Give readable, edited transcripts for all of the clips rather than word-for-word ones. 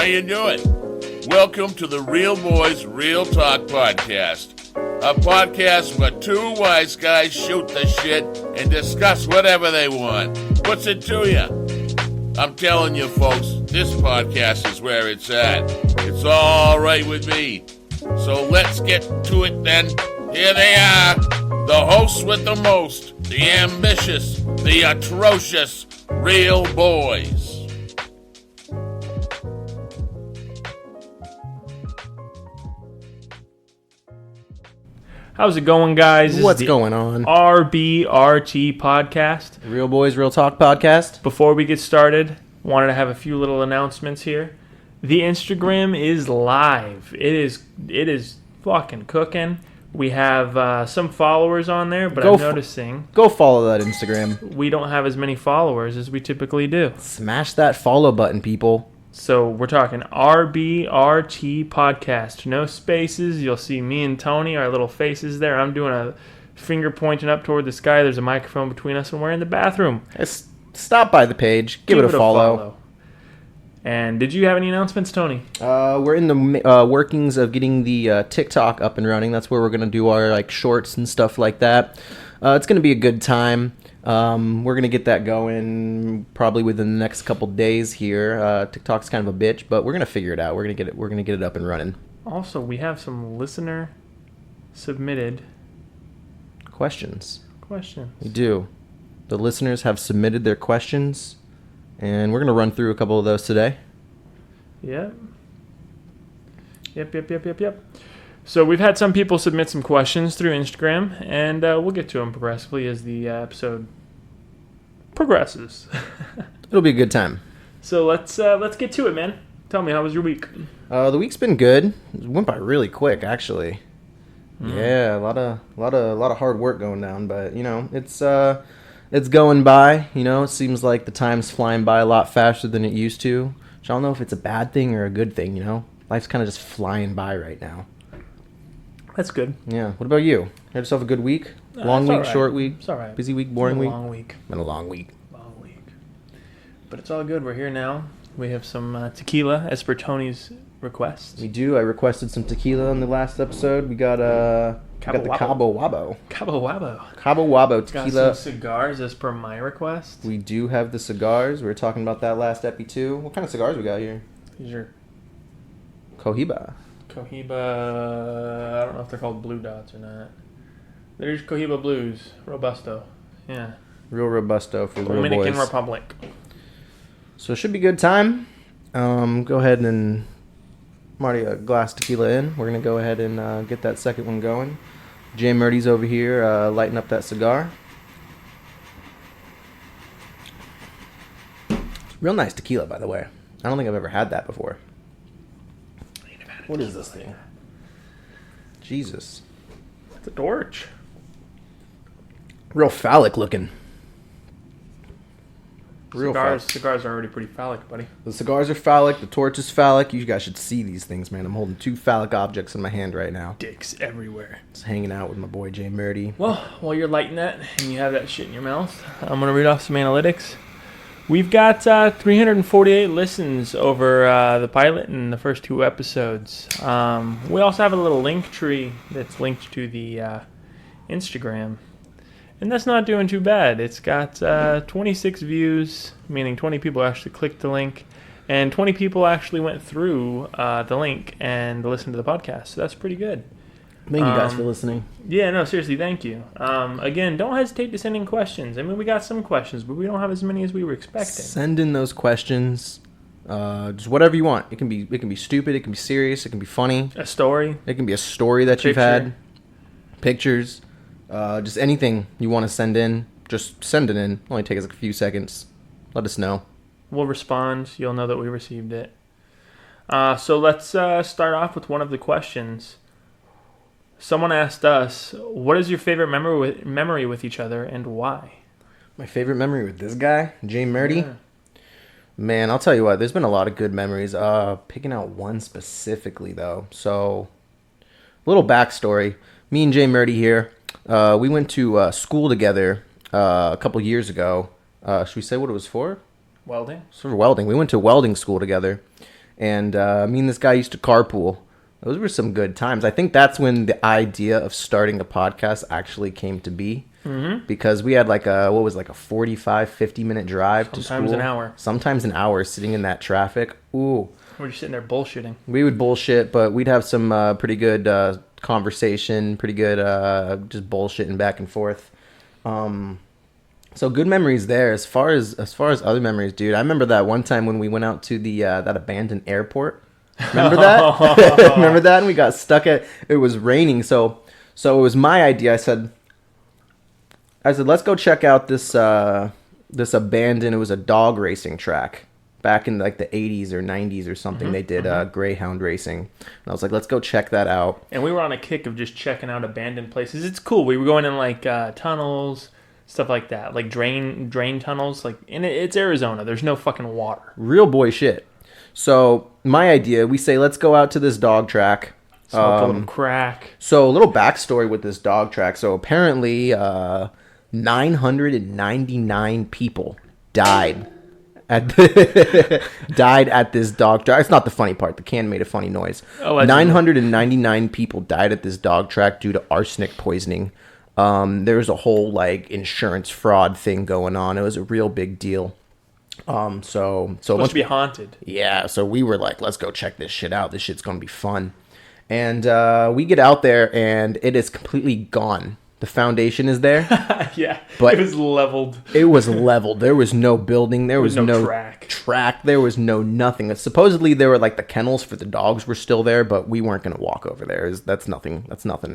How you doing? Welcome to the Real Boys Real Talk podcast. A podcast where two wise guys shoot the shit and discuss whatever they want. What's it to you? I'm telling you folks, this podcast is where it's at. It's all right with me. So let's get to it then. Here they are, the hosts with the most, the ambitious, the atrocious Real Boys. How's it going, guys? What's going on? RBRT podcast. Real Boys Real Talk podcast. Before we get started, wanted to have a few little announcements here. The Instagram is live. It is fucking cooking. We have some followers on there, but I'm noticing... Go follow that Instagram. We don't have as many followers as we typically do. Smash that follow button, people. So we're talking RBRT podcast. No spaces. You'll see me and Tony, our little faces there. I'm doing a finger pointing up toward the sky. There's a microphone between us, and we're in the bathroom. Stop by the page. Give it a follow. And did you have any announcements, Tony? We're in the workings of getting the TikTok up and running. That's where we're going to do our shorts and stuff like that. It's going to be a good time. We're going to get that going probably within the next couple days here. TikTok's kind of a bitch, but we're going to figure it out. We're going to get it up and running. Also, we have some listener submitted questions. We do. The listeners have submitted their questions, and we're going to run through a couple of those today. Yep. So we've had some people submit some questions through Instagram, and we'll get to them progressively as the episode progresses. It'll be a good time. So let's get to it, man. Tell me, how was your week? The week's been good. It went by really quick, actually. Yeah, a lot of hard work going down, but it's going by. It seems like the time's flying by a lot faster than it used to. Which I don't know if it's a bad thing or a good thing. Life's kind of just flying by right now. That's good. Yeah. What about you? You had yourself a good week? Long week, right. Short week? It's all right. Busy week, boring week? Long week. Been a long week. But it's all good. We're here now. We have some tequila as per Tony's request. We do. I requested some tequila in the last episode. We got the Cabo Wabo. Cabo Wabo tequila. Got some cigars as per my request. We do have the cigars. We were talking about that last epi too. What kind of cigars we got here? These are Cohiba. I don't know if they're called Blue Dots or not. There's Cohiba Blues. Robusto. Yeah. Real Robusto for the real boys. Dominican Republic. So it should be a good time. Go ahead and... I'm already a glass tequila in. We're going to go ahead and get that second one going. Jay Murdy's over here lighting up that cigar. Real nice tequila, by the way. I don't think I've ever had that before. What is this thing? Jesus. It's a torch. Real phallic looking. Cigars are already pretty phallic, buddy. The cigars are phallic. The torch is phallic. You guys should see these things, man. I'm holding two phallic objects in my hand right now. Dicks everywhere. Just hanging out with my boy Jay Murdy. Well, while you're lighting that and you have that shit in your mouth, I'm going to read off some analytics. We've got 348 listens over the pilot and the first two episodes. We also have a little link tree that's linked to the Instagram. And that's not doing too bad. It's got 26 views, meaning 20 people actually clicked the link. And 20 people actually went through the link and listened to the podcast. So that's pretty good. Thank you guys for listening. Yeah, no, seriously, thank you. Again, don't hesitate to send in questions. I mean, we got some questions, but we don't have as many as we were expecting. Send in those questions. Just whatever you want. It can be stupid. It can be serious. It can be funny. A story. It can be a story that you've had. Pictures. Just anything you want to send in. Just send it in. Only take us a few seconds. Let us know. We'll respond. You'll know that we received it. So let's start off with one of the questions. Someone asked us, what is your favorite memory with each other and why? My favorite memory with this guy, Jay Murdy? Yeah. Man, I'll tell you what, there's been a lot of good memories. Picking out one specifically, though. So, a little backstory. Me and Jay Murdy here, we went to school together a couple years ago. Should we say what it was for? Welding? It's for welding. We went to welding school together. And me and this guy used to carpool. Those were some good times. I think that's when the idea of starting a podcast actually came to be. Mm-hmm. Because we had like a 45, 50-minute drive to school. Sometimes an hour. Sometimes an hour sitting in that traffic. Ooh. We're just sitting there bullshitting. We would bullshit, but we'd have some pretty good conversation, pretty good just bullshitting back and forth. So good memories there. As far as other memories, dude, I remember that one time when we went out to the that abandoned airport. Remember that? Remember that? And we got stuck it was raining, so it was my idea. I said, let's go check out this abandoned. It was a dog racing track back in like the 80s or 90s or something. Mm-hmm, they did greyhound racing. And I was like, let's go check that out. And we were on a kick of just checking out abandoned places. It's cool. We were going in like tunnels, stuff like that, like drain tunnels. Like, and it's Arizona. There's no fucking water. Real boy shit. So my idea, we say, let's go out to this dog track. Smoke a little crack. So a little backstory with this dog track. So apparently 999 people died at this dog track. It's not the funny part. The can made a funny noise. 999 people died at this dog track due to arsenic poisoning. There was a whole like insurance fraud thing going on. It was a real big deal. So supposed to be haunted. Yeah, so we were like, let's go check this shit out. This shit's gonna be fun. And we get out there, and it is completely gone. The foundation is there. Yeah, but it was leveled. It was leveled. There was no building. There was no track. There was no nothing. Supposedly there were like the kennels for the dogs were still there, but we weren't gonna walk over there. That's nothing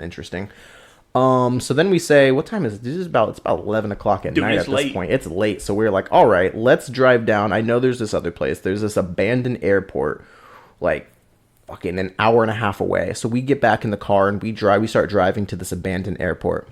interesting. So then we say, what time is it? It's about 11 o'clock at night at this point. It's late. So we're like, all right, let's drive down. I know there's this other place. There's this abandoned airport, like fucking an hour and a half away. So we get back in the car and we start driving to this abandoned airport.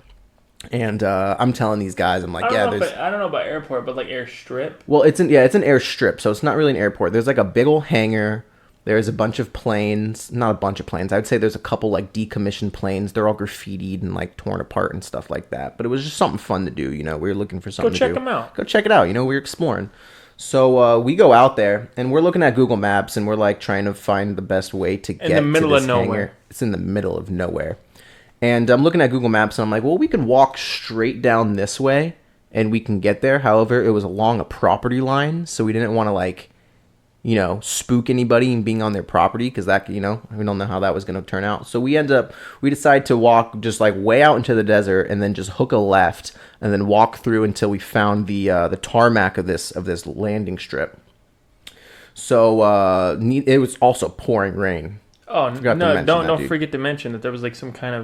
And I'm telling these guys, I'm like, I don't know about airport, but like airstrip. Well, it's an airstrip. So it's not really an airport. There's like a big old hangar. There's a bunch of planes, not a bunch of planes. I would say there's a couple like decommissioned planes. They're all graffitied and like torn apart and stuff like that. But it was just something fun to do. You know, we were looking for something to do. Go check them out. Go check it out. You know, we were exploring. So we go out there and we're looking at Google Maps and we're like trying to find the best way to get to this hangar. In the middle of nowhere. It's in the middle of nowhere. And I'm looking at Google Maps and I'm like, well, we can walk straight down this way and we can get there. However, it was along a property line. So we didn't want to like, you know, spook anybody and being on their property because that, you know, we don't know how that was going to turn out. So we decide to walk just like way out into the desert and then just hook a left and then walk through until we found the tarmac of this landing strip. So it was also pouring rain. Oh no! Don't forget to mention that there was like some kind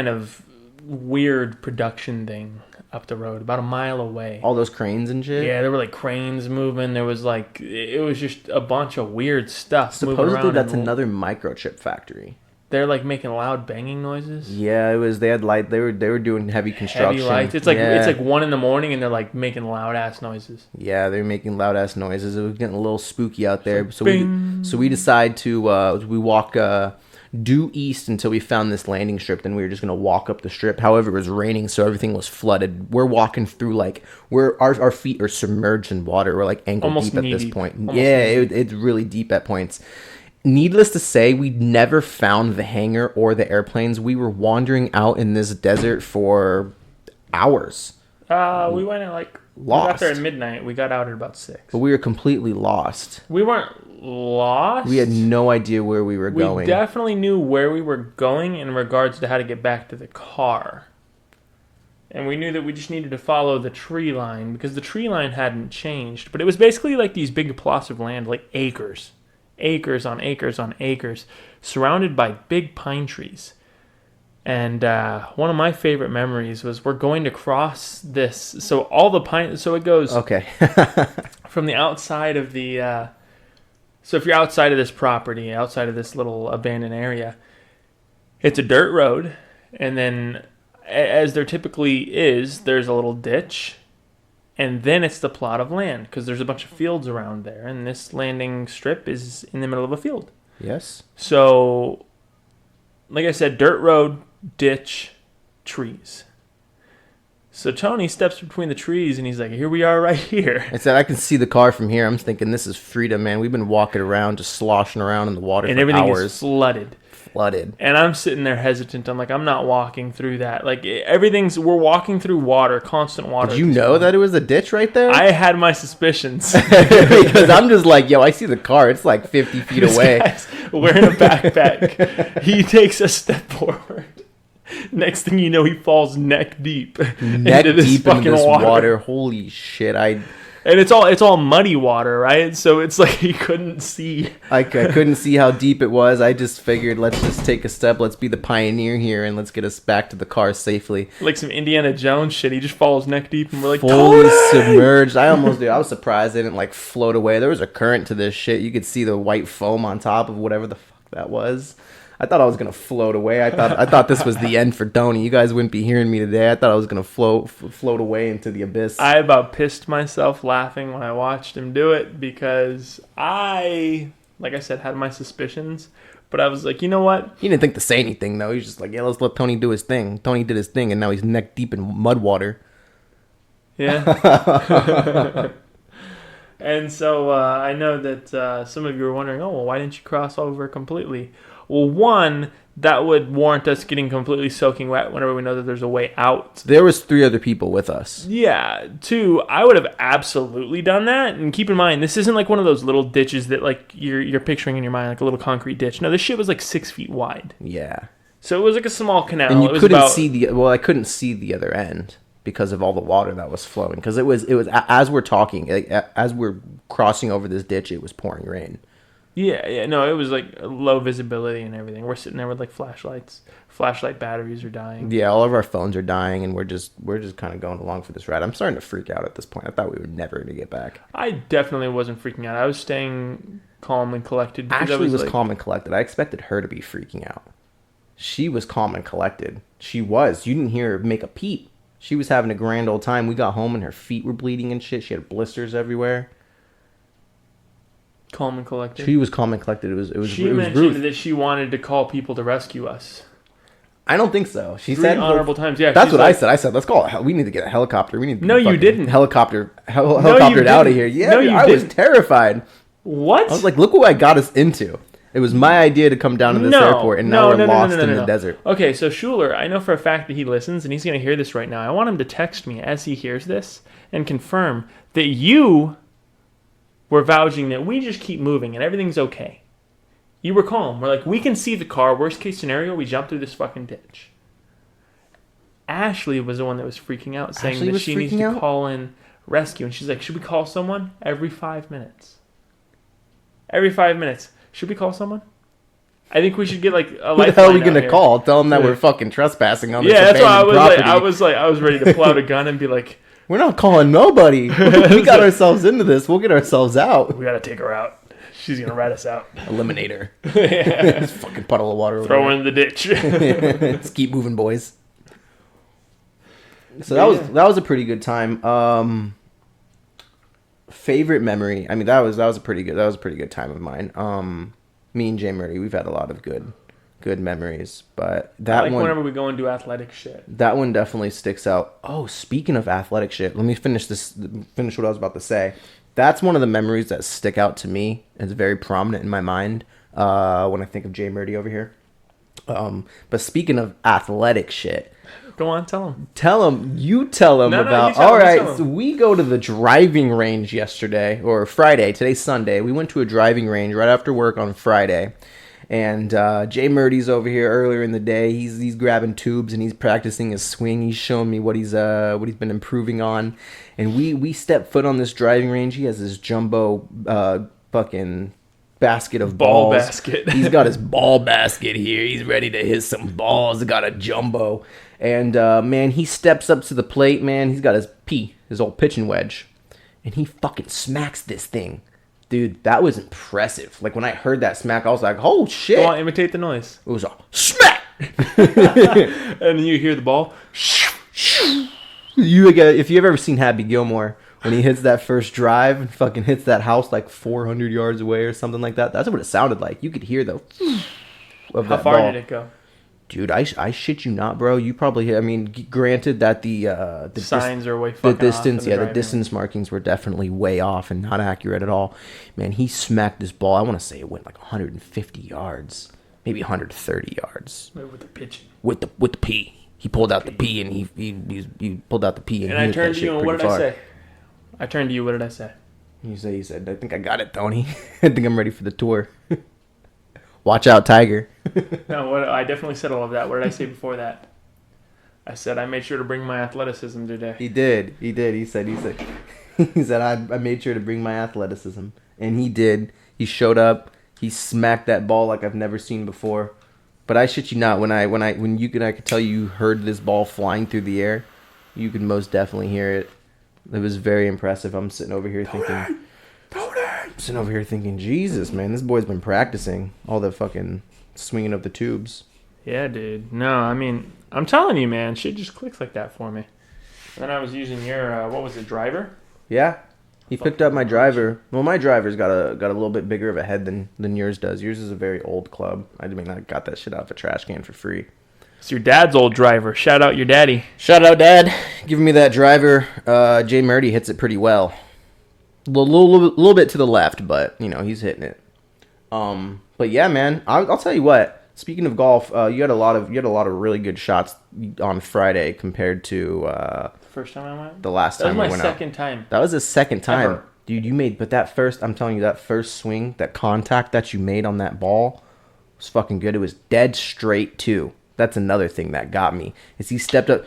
of weird production thing up the road about a mile away. All those cranes and shit? Yeah, there were like cranes moving. There was like, it was just a bunch of weird stuff. Supposedly that's another microchip factory. They're like making loud banging noises. Yeah, it was. They had light. They were doing heavy construction. Heavy lights. It's like It's like 1 a.m. and they're like making loud ass noises. Yeah, they're making loud ass noises. It was getting a little spooky out there. So we decide to we walk due east until we found this landing strip. Then we were just gonna walk up the strip. However, it was raining, so everything was flooded. We're walking through like our feet are submerged in water. We're like ankle deep at this point. It's really deep at points. Needless to say, we never found the hangar or the airplanes. We were wandering out in this desert for hours. We went at like lost. We got there at midnight. We got out at about 6. But we were completely lost. We weren't lost. We had no idea where we were going. We definitely knew where we were going in regards to how to get back to the car. And we knew that we just needed to follow the tree line because the tree line hadn't changed. But it was basically like these big plots of land, like acres. Acres on acres on acres, surrounded by big pine trees. And one of my favorite memories was we're going to cross this. So all the pine. So it goes from the outside of the. So if you're outside of this property, outside of this little abandoned area, it's a dirt road, and then as there typically is, there's a little ditch. And then it's the plot of land because there's a bunch of fields around there. And this landing strip is in the middle of a field. Yes. So, like I said, dirt road, ditch, trees. So Tony steps between the trees and he's like, here we are right here. I said, I can see the car from here. I'm thinking, this is freedom, man. We've been walking around, just sloshing around in the water And for everything hours. is flooded. And I'm sitting there hesitant. I'm like, I'm not walking through that. Like, we're walking through water, constant water. Did you know that it was a ditch right there? I had my suspicions. Because I'm just like, yo, I see the car. It's like 50 feet away. Guy's wearing a backpack. He takes a step forward. Next thing you know, he falls neck deep into this water. Holy shit! And it's all muddy water, right? So it's like he couldn't see. I couldn't see how deep it was. I just figured, let's just take a step. Let's be the pioneer here, and let's get us back to the car safely. Like some Indiana Jones shit. He just falls neck deep, and we're like, fully submerged. I was surprised they didn't like float away. There was a current to this shit. You could see the white foam on top of whatever the fuck that was. I thought I was gonna float away. I thought this was the end for Tony. You guys wouldn't be hearing me today. I thought I was gonna float away into the abyss. I about pissed myself laughing when I watched him do it because I, like I said, had my suspicions. But I was like, you know what? He didn't think to say anything though. He's just like, yeah, let's let Tony do his thing. Tony did his thing, and now he's neck deep in mud water. Yeah. And so I know that some of you are wondering, oh, well, why didn't you cross over completely? Well, one, that would warrant us getting completely soaking wet whenever we know that there's a way out. There was 3 other people with us. Yeah. 2, I would have absolutely done that. And keep in mind, this isn't like one of those little ditches that like you're picturing in your mind, like a little concrete ditch. No, this shit was like 6 feet wide. Yeah. So it was like a small canal. And you it couldn't was see I couldn't see the other end because of all the water that was flowing. Because it was as we're talking, as we're crossing over this ditch, it was pouring rain. Yeah, no, it was like low visibility and everything. We're sitting there with like flashlights. Flashlight batteries are dying. Yeah, all of our phones are dying, and we're just kind of going along for this ride. I'm starting to freak out at this point. I thought we were never going to get back. I definitely wasn't freaking out. I was staying calm and collected. Ashley was calm and collected. I expected her to be freaking out. She was calm and collected. She was. You didn't hear her make a peep. She was having a grand old time. We got home, and her feet were bleeding and shit. She had blisters everywhere. Calm and collected. She was calm and collected. She mentioned that she wanted to call people to rescue us. I don't think so. She 3 said honorable times. Yeah, that's what I said. I said, let's call it. We need to get a helicopter. We need. No, you didn't. Helicoptered out of here. Yeah, I was terrified. What? I was like, look what I got us into. It was my idea to come down to this airport, and now we're lost in the desert. Okay, so Schuler, I know for a fact that he listens, and he's going to hear this right now. I want him to text me as he hears this and confirm that you were vouching that we just keep moving and everything's okay. You were calm. We're like, we can see the car. Worst case scenario, we jump through this fucking ditch. Ashley was the one that was freaking out, saying that she needs to call in rescue. And she's like, should we call someone? Every 5 minutes. Every 5 minutes. Should we call someone? I think we should get like a lifeline. Who the hell are we going to call? Tell them that we're fucking trespassing on this abandoned property. I was ready to pull out a gun and be like, we're not calling nobody. We got ourselves into this. We'll get ourselves out. We got to take her out. She's going to rat us out. Eliminate her. Yeah. This fucking puddle of water. Throw her in the ditch. Let's keep moving, boys. So that was a pretty good time. Favorite memory. I mean, that was a pretty good time of mine. Me and Jay Murray, we've had a lot of good memories, but that one, whenever we go and do athletic shit, that one definitely sticks out. Oh, speaking of athletic shit, let me finish what I was about to say. That's one of the memories that stick out to me. It's very prominent in my mind when I think of Jay Murray over here. But speaking of athletic shit, go on, tell him. You tell him about. All right, so we go to the driving range yesterday or Friday. Today's Sunday. We went to a driving range right after work on Friday. And Jay Murdy's over here earlier in the day. He's grabbing tubes and he's practicing his swing. He's showing me what he's been improving on. And we step foot on this driving range. He has this jumbo fucking basket of balls. Ball basket. He's got his ball basket here. He's ready to hit some balls. He got a jumbo. And man, he steps up to the plate. Man, he's got his old pitching wedge, and he fucking smacks this thing. Dude, that was impressive. Like, when I heard that smack, I was like, oh, shit. Go on, imitate the noise. It was a smack! And then you hear the ball. If you've ever seen Happy Gilmore, when he hits that first drive and fucking hits that house like 400 yards away or something like that, that's what it sounded like. You could hear the of How that far ball. did it go? Dude, I shit you not, bro. You probably, I mean, granted that the Signs are way fucking the distance, off in the driving distance markings were definitely way off and not accurate at all. Man, he smacked this ball. I want to say it went like 150 yards, maybe 130 yards. with the pitching. With the P. He pulled out the P and he pulled out the P and And he I hit turned that to you shit and what pretty did I far. say? I turned to you. What did I say? You said, I think I got it, Tony. I think I'm ready for the tour. Watch out, Tiger. No, I definitely said all of that. What did I say before that? I said I made sure to bring my athleticism today. He did. He said he said I made sure to bring my athleticism, and he did. He showed up. He smacked that ball like I've never seen before. But I shit you not, I could tell you heard this ball flying through the air. You could most definitely hear it. It was very impressive. I'm sitting over here thinking, Jesus, man, this boy's been practicing all the fucking swinging of the tubes. Yeah, dude. No, I mean, I'm telling you, man, shit just clicks like that for me. And then I was using your, what was it, driver? Yeah. He picked up my driver. Well, my driver's got a little bit bigger of a head than yours does. Yours is a very old club. I got that shit out of a trash can for free. It's your dad's old driver. Shout out your daddy. Shout out, Dad. Giving me that driver. Jay Murdy hits it pretty well. A little bit to the left, but, he's hitting it. But yeah, man, I'll tell you what. Speaking of golf, you had a lot of really good shots on Friday compared to First time I went? the last time I went out. That was my second time. That was the second time. Ever. Dude, I'm telling you, that first swing, that contact that you made on that ball was fucking good. It was dead straight, too. That's another thing that got me, is he stepped up.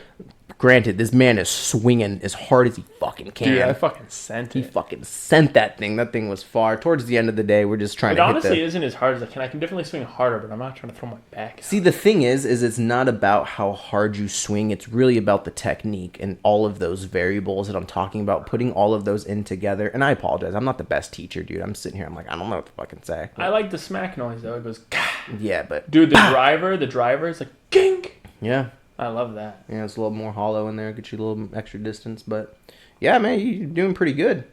Granted, this man is swinging as hard as he fucking can. Dude, I fucking sent it. He fucking sent that thing. That thing was far. Towards the end of the day, we're just trying It to honestly hit isn't as hard as I can. I can definitely swing harder, but I'm not trying to throw my back out. See, the thing is it's not about how hard you swing. It's really about the technique and all of those variables that I'm talking about, putting all of those in together. And I apologize. I'm not the best teacher, dude. I'm sitting here. I'm like, I don't know what to fucking say. I like the smack noise, though. It goes, Gah! Yeah, but... Dude, the driver is like, gink! Yeah. I love that. Yeah, it's a little more hollow in there. Get you a little extra distance. But, yeah, man, you're doing pretty good.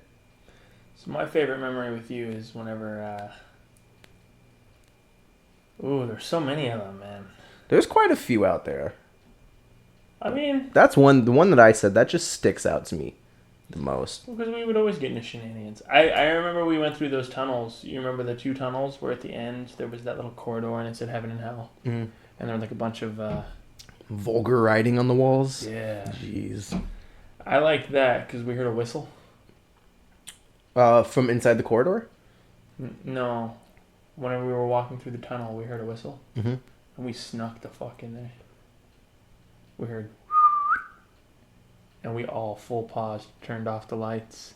So my favorite memory with you is whenever... Ooh, there's so many of them, man. There's quite a few out there. I mean... That's the one that I said, that just sticks out to me the most. Because we would always get into shenanigans. I remember we went through those tunnels. You remember the 2 tunnels where at the end there was that little corridor and it said heaven and hell? Mm-hmm. And there were like a bunch of... vulgar writing on the walls? Yeah. Jeez. I liked that because we heard a whistle. From inside the corridor? No. Whenever we were walking through the tunnel, we heard a whistle. Mm-hmm. And we snuck the fuck in there. We heard... And we all full paused, turned off the lights.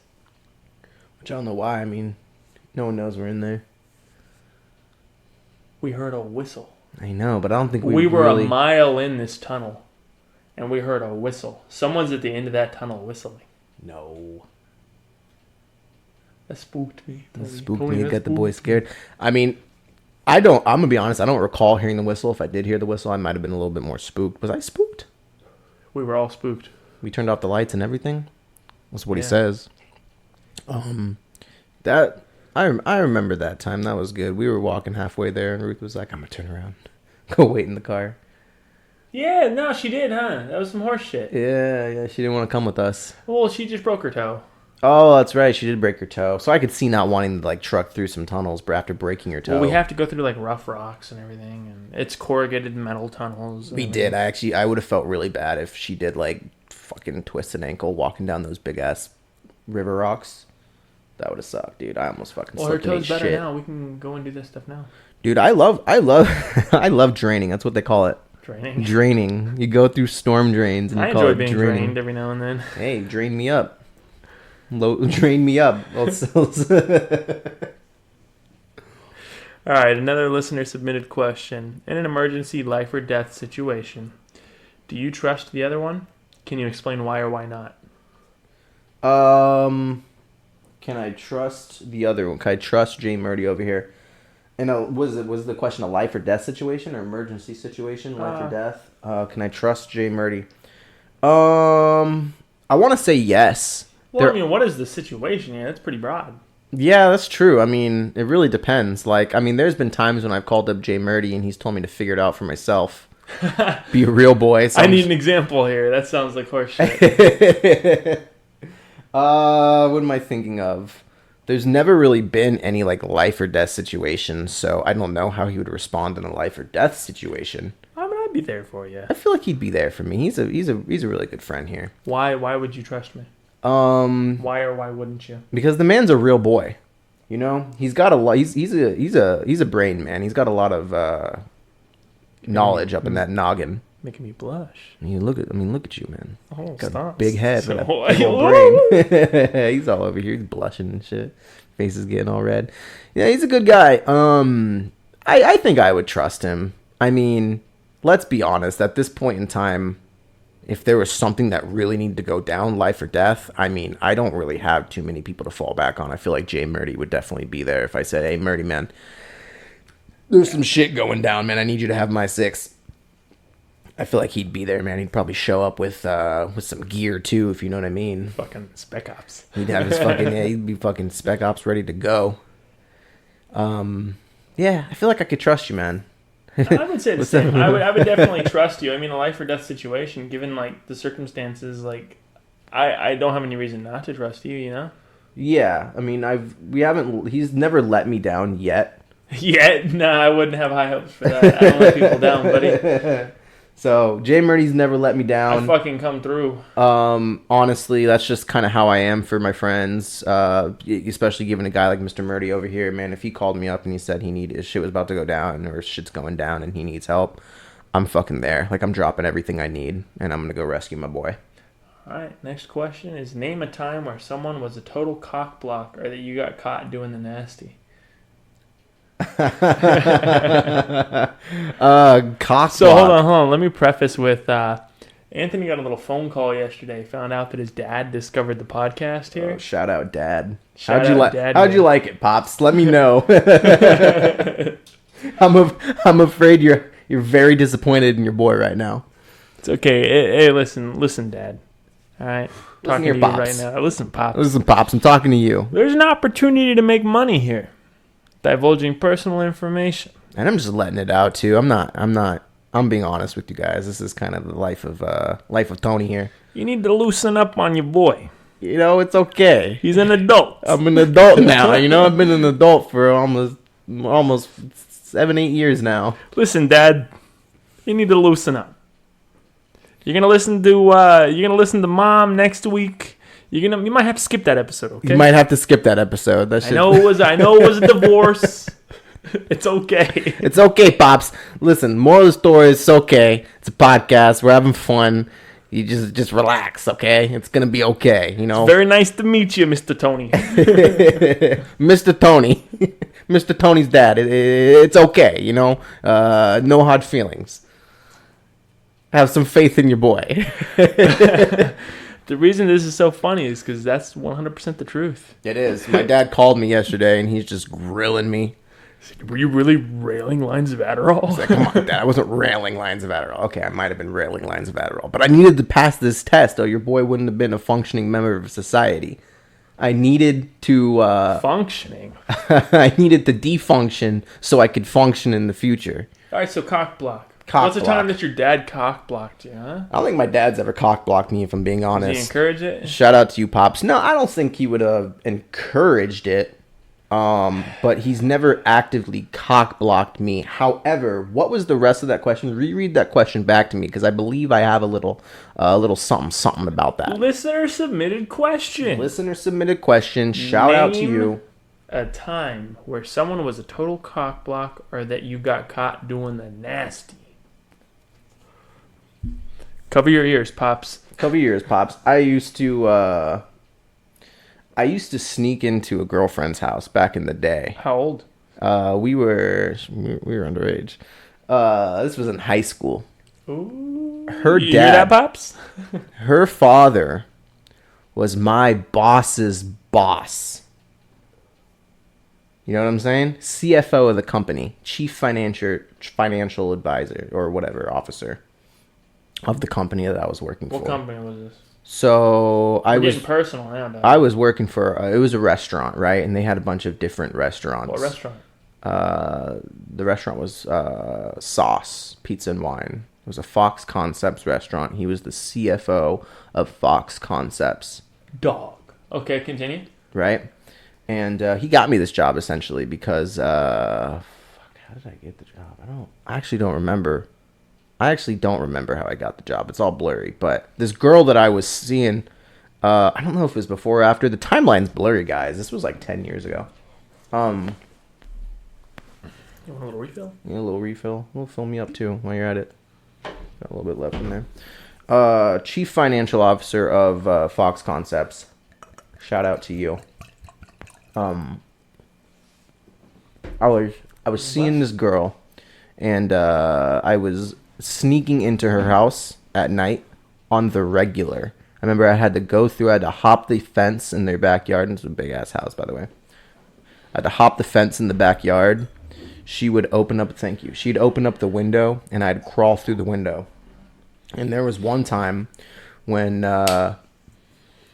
Which I don't know why. I mean, no one knows we're in there. We heard a whistle. I know, but I don't think We were really... a mile in this tunnel. And we heard a whistle. Someone's at the end of that tunnel whistling. No. That spooked me. That spooked me. It got the boys scared. I mean, I'm going to be honest. I don't recall hearing the whistle. If I did hear the whistle, I might have been a little bit more spooked. Was I spooked? We were all spooked. We turned off the lights and everything. That's what he Yeah. says. That I remember that time. That was good. We were walking halfway there, and Ruth was like, "I'm gonna turn around, go wait in the car." Yeah, no, she did, huh? That was some horse shit. Yeah. She didn't want to come with us. Well, she just broke her toe. Oh, that's right. She did break her toe. So I could see not wanting to truck through some tunnels, but after breaking her toe, Well, we have to go through rough rocks and everything, and it's corrugated metal tunnels. We did. I would have felt really bad if she did fucking twist an ankle walking down those big ass river rocks. That would have sucked, dude. I almost fucking Well, her slipped and toe's ate better shit. now. We can go and do this stuff now. Dude, I love I love draining. That's what they call it. Draining. Draining. You go through storm drains and you I call enjoy it being draining. drained every now and then. Hey, drain me up. Drain me up. All right, another listener submitted question. In an emergency life or death situation, do you trust the other one? Can you explain why or why not? Can I trust the other one? Can I trust Jay Murdy over here? And was the question a life or death situation or emergency situation, life or death? Can I trust Jay Murdy? I want to say yes. Well, I mean, what is the situation? Yeah, that's pretty broad. Yeah, that's true. I mean, it really depends. There's been times when I've called up Jay Murdy and he's told me to figure it out for myself. Be a real boy. I need an example here. That sounds like horse shit. What am I thinking of? There's never really been any like life or death situation, so I don't know how he would respond in a life or death situation. I mean, I'd be there for you. I feel like he'd be there for me. He's a really good friend here. Why would you trust me? Why wouldn't you? Because the man's a real boy. You know, he's got a lot. He's a brain man. He's got a lot of knowledge up in that noggin. Making me blush. Look at you, man. Oh, got stop. a big head So, and a big old brain. He's all over here. He's blushing and shit. Face is getting all red. Yeah, he's a good guy. I think I would trust him. I mean, let's be honest. At this point in time, if there was something that really needed to go down, life or death, I mean, I don't really have too many people to fall back on. I feel like Jay Murdy would definitely be there if I said, hey, Murdy, man, there's some shit going down, man. I need you to have my 6. I feel like he'd be there, man. He'd probably show up with some gear too, if you know what I mean. Fucking Spec Ops. He'd have his he'd be fucking Spec Ops ready to go. Yeah, I feel like I could trust you, man. I would say the same. I would definitely trust you. I mean, a life or death situation, given like the circumstances, like I don't have any reason not to trust you. You know. Yeah, I mean, he's never let me down yet. Yet? No, I wouldn't have high hopes for that. I don't let people down, buddy. So, Jay Murdy's never let me down. I fucking come through. Honestly, that's just kind of how I am for my friends. Especially given a guy like Mr. Murdy over here, man. If he called me up and he said his shit was about to go down or shit's going down and he needs help, I'm fucking there. Like, I'm dropping everything I need and I'm gonna go rescue my boy. All right, next question is, name a time where someone was a total cock block or that you got caught doing the nasty. Cock So block. hold on. Let me preface with Anthony got a little phone call yesterday. Found out that his dad discovered the podcast here. Oh, shout out, Dad. Shout How'd out, Dad, you like it, Pops? Let me know. I'm afraid you're very disappointed in your boy right now. It's okay. Hey, listen, Dad. All right, talking here, to you Pops. right now. Listen, Pops. Listen, Pops, I'm talking to you. There's an opportunity to make money here, divulging personal information. And I'm just letting it out too. I'm being honest with you guys. This is kind of the life of Tony here. You need to loosen up on your boy. You know, it's okay. He's an adult. I'm an adult now. You know, I've been an adult for almost 7-8 years now. Listen, Dad. You need to loosen up. You're gonna listen to Mom next week. You might have to skip that episode. Okay. You might have to skip that episode. I know it was a divorce. It's okay. It's okay, Pops. Listen, moral of the story is it's okay. It's a podcast. We're having fun. You just relax, okay? It's gonna be okay, you know. It's very nice to meet you, Mr. Tony. Mr. Tony. Mr. Tony's dad. It's okay, you know. No hard feelings. Have some faith in your boy. The reason this is so funny is because that's 100% the truth. It is. My dad called me yesterday, and he's just grilling me. Were you really railing lines of Adderall? He's like, come on, Dad. I wasn't railing lines of Adderall. Okay, I might have been railing lines of Adderall. But I needed to pass this test, or your boy wouldn't have been a functioning member of society. I needed to... Functioning? I needed to defunction so I could function in the future. All right, so cock block. Cock What's the block. time that your dad cock blocked you, huh? I don't think my dad's ever cock blocked me, if I'm being honest. Does he encourage it? Shout out to you, Pops. No, I don't think he would have encouraged it. But he's never actively cock blocked me. However, what was the rest of that question? Reread that question back to me, because I believe I have a little something about that. Listener submitted question. Listener submitted question. Shout out to you. A time where someone was a total cock block or that you got caught doing the nasty. Cover your ears, Pops. Cover your ears, Pops. I used to sneak into a girlfriend's house back in the day. How old? We were underage. This was in high school. Ooh. Her You hear that, dad, Pops? her father, was my boss's boss. You know what I'm saying? CFO of the company, chief financial advisor or whatever officer of the company that I was working for. What company was this? So We're getting personal now, dog. I was working for it was a restaurant, right? And they had a bunch of different restaurants. What restaurant? The restaurant was Sauce Pizza and Wine. It was a Fox Concepts restaurant. He was the CFO of Fox Concepts. Dog. Okay, continue. Right? And he got me this job essentially because how did I get the job? I actually don't remember. I actually don't remember how I got the job. It's all blurry. But this girl that I was seeing, I don't know if it was before or after. The timeline's blurry, guys. This was like 10 years ago. You want a little refill? Yeah, a little refill. We'll fill me up too while you're at it. Got a little bit left in there. Chief Financial Officer of Fox Concepts. Shout out to you. I was seeing this girl, and I was sneaking into her house at night on the regular. I remember I had to hop the fence in their backyard. And it's a big ass house, by the way. I had to hop the fence in the backyard. She'd open up the window, and I'd crawl through the window. And there was one time when I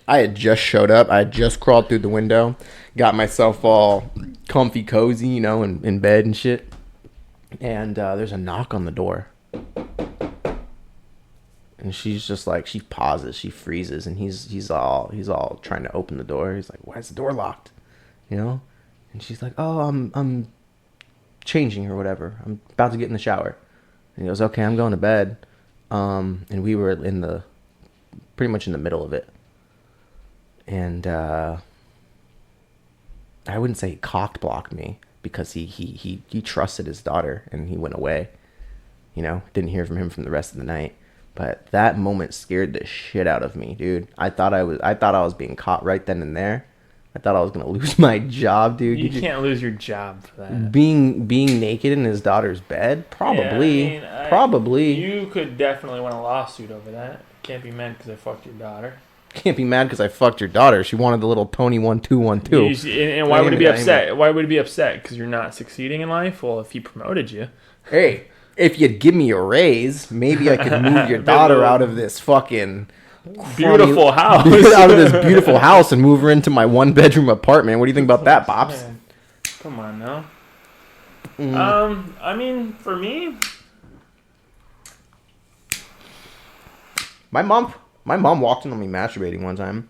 had just showed up. I had just crawled through the window, got myself all comfy, cozy, in bed and shit. And there's a knock on the door. And she's just like, she pauses, she freezes, and he's all trying to open the door. He's like, "Why is the door locked?" And she's like, "Oh, I'm changing or whatever. I'm about to get in the shower." And he goes, "Okay, I'm going to bed." And we were pretty much in the middle of it. And I wouldn't say he cock blocked me because he trusted his daughter and he went away. Didn't hear from him from the rest of the night. But that moment scared the shit out of me, dude. I thought I was being caught right then and there. I thought I was gonna lose my job, dude. You can't lose your job for that. Being naked in his daughter's bed, probably. Yeah, probably. You could definitely win a lawsuit over that. Can't be mad because I fucked your daughter. Can't be mad because I fucked your daughter. She wanted the little Pony 1212. And why would he be upset? Why would he be upset? Because you're not succeeding in life? Well, if he promoted you. Hey, if you'd give me a raise, maybe I could move your daughter out of this fucking beautiful house. Out of this beautiful house and move her into my 1-bedroom apartment. What do you think about that, Pops? Man. Come on now. I mean, for me, my mom walked in on me masturbating one time.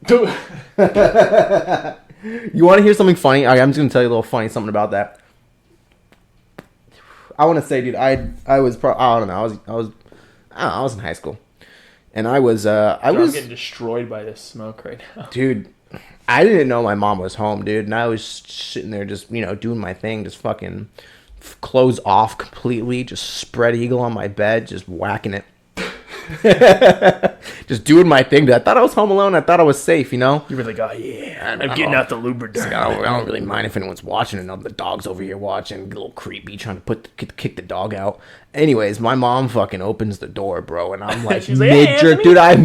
You want to hear something funny? I'm just gonna tell you a little funny something about that. I want to say, dude, I was I don't know. I was in high school. And I was getting destroyed by this smoke right now. Dude, I didn't know my mom was home, dude. And I was sitting there just, doing my thing, just fucking clothes off completely, just spread eagle on my bed, just whacking it. Just doing my thing, dude. I thought I was home alone. I thought I was safe, You were like, "Oh yeah, I'm getting out the lubricant." I don't really mind if anyone's watching, and the dog's over here watching, a little creepy, trying to kick the dog out. Anyways, my mom fucking opens the door, bro, and I'm like, she's like, "Hey, jerk, dude." I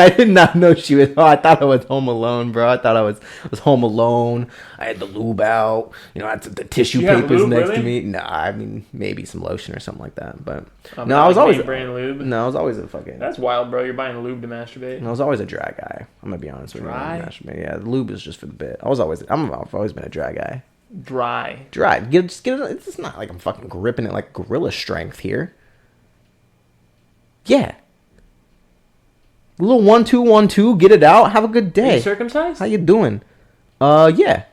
did not know she was. Oh, I thought I was home alone, bro. I thought I was home alone. I had the lube out. I had the tissue papers next to me. Nah, I mean maybe some lotion or something like that, but no, I was always brand lube. No, I was always a fucking. That's wild, bro. You're buying lube to masturbate. I was always a dry guy. I'm gonna be honest with you. Dry? Yeah, the lube is just for the bit. I've always been a dry guy. Dry. Just get it. It's not like I'm fucking gripping it like gorilla strength here. Yeah. A little 1-2-1-2. Get it out. Have a good day. Are you circumcised? How you doing? Yeah.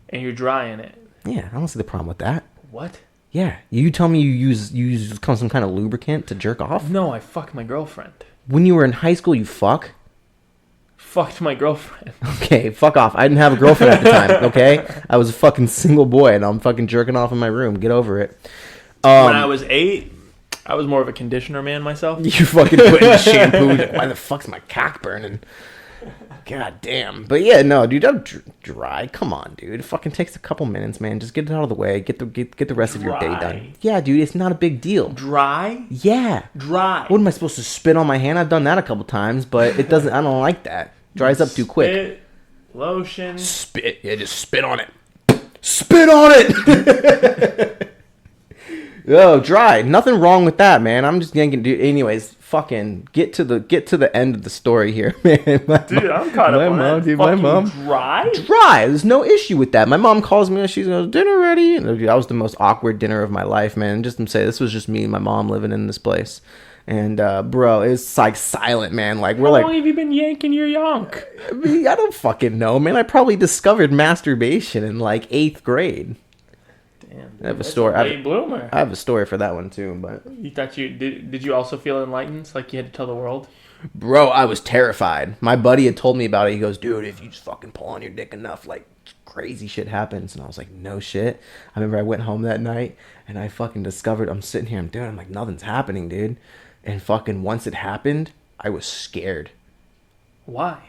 And you're dry in it. Yeah, I don't see the problem with that. What? Yeah. You tell me you use some kind of lubricant to jerk off? No, I fucked my girlfriend. When you were in high school, you fuck? Fucked my girlfriend. Okay, fuck off. I didn't have a girlfriend at the time, okay? I was a fucking single boy, and I'm fucking jerking off in my room. Get over it. When I was 8, I was more of a conditioner man myself. You fucking put in the shampoo. Like, why the fuck's my cock burning? God damn. But yeah, no, dude, I'm dry. Come on, dude. It fucking takes a couple minutes, man. Just get it out of the way. Get the rest of your day done. Yeah, dude, it's not a big deal. Dry? Yeah. Dry. What am I supposed to spit on my hand? I've done that a couple times, but it doesn't. I don't like that. Dries up too quick. Spit, lotion. Spit. Yeah, just spit on it. Spit on it. Oh, dry. Nothing wrong with that, man. I'm just gonna do. Anyways, fucking get to the end of the story here, man. Dude, I'm caught up on that. Dude, my mom. Dry. There's no issue with that. My mom calls me and she goes, "Dinner ready?" And that was the most awkward dinner of my life, man. And just to say, this was just me and my mom living in this place. And bro, it's like silent, man. Like we're How like, long have you been yanking your yonk? I mean, I don't fucking know, man. I probably discovered masturbation in like 8th grade. Damn, I have a that's story. a late bloomer. I have a story for that one too, but You thought you did you also feel enlightened, like you had to tell the world? bro, I was terrified. My buddy had told me about it. He goes, dude, if you just fucking pull on your dick enough, like crazy shit happens. And I was like, no shit. I remember I went home that night and I fucking discovered, I'm sitting here, I'm like, nothing's happening, dude. And fucking once it happened, I was scared. Why?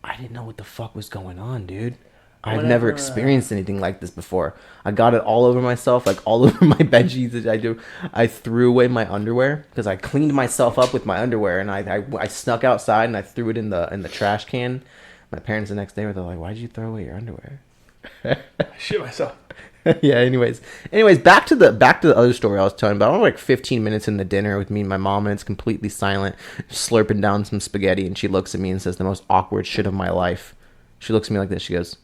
I didn't know what the fuck was going on, dude. I've never experienced anything like this before. I got it all over myself, like all over my bed sheets. I threw away my underwear because I cleaned myself up with my underwear, and I snuck outside and I threw it in the trash can. My parents the next day were like, "Why'd you throw away your underwear?" I shit myself. Yeah. Anyways, back to the other story I was telling about. I'm like 15 minutes in the dinner with me and my mom, and it's completely silent, slurping down some spaghetti, and she looks at me and says the most awkward shit of my life. She looks at me like this. She goes,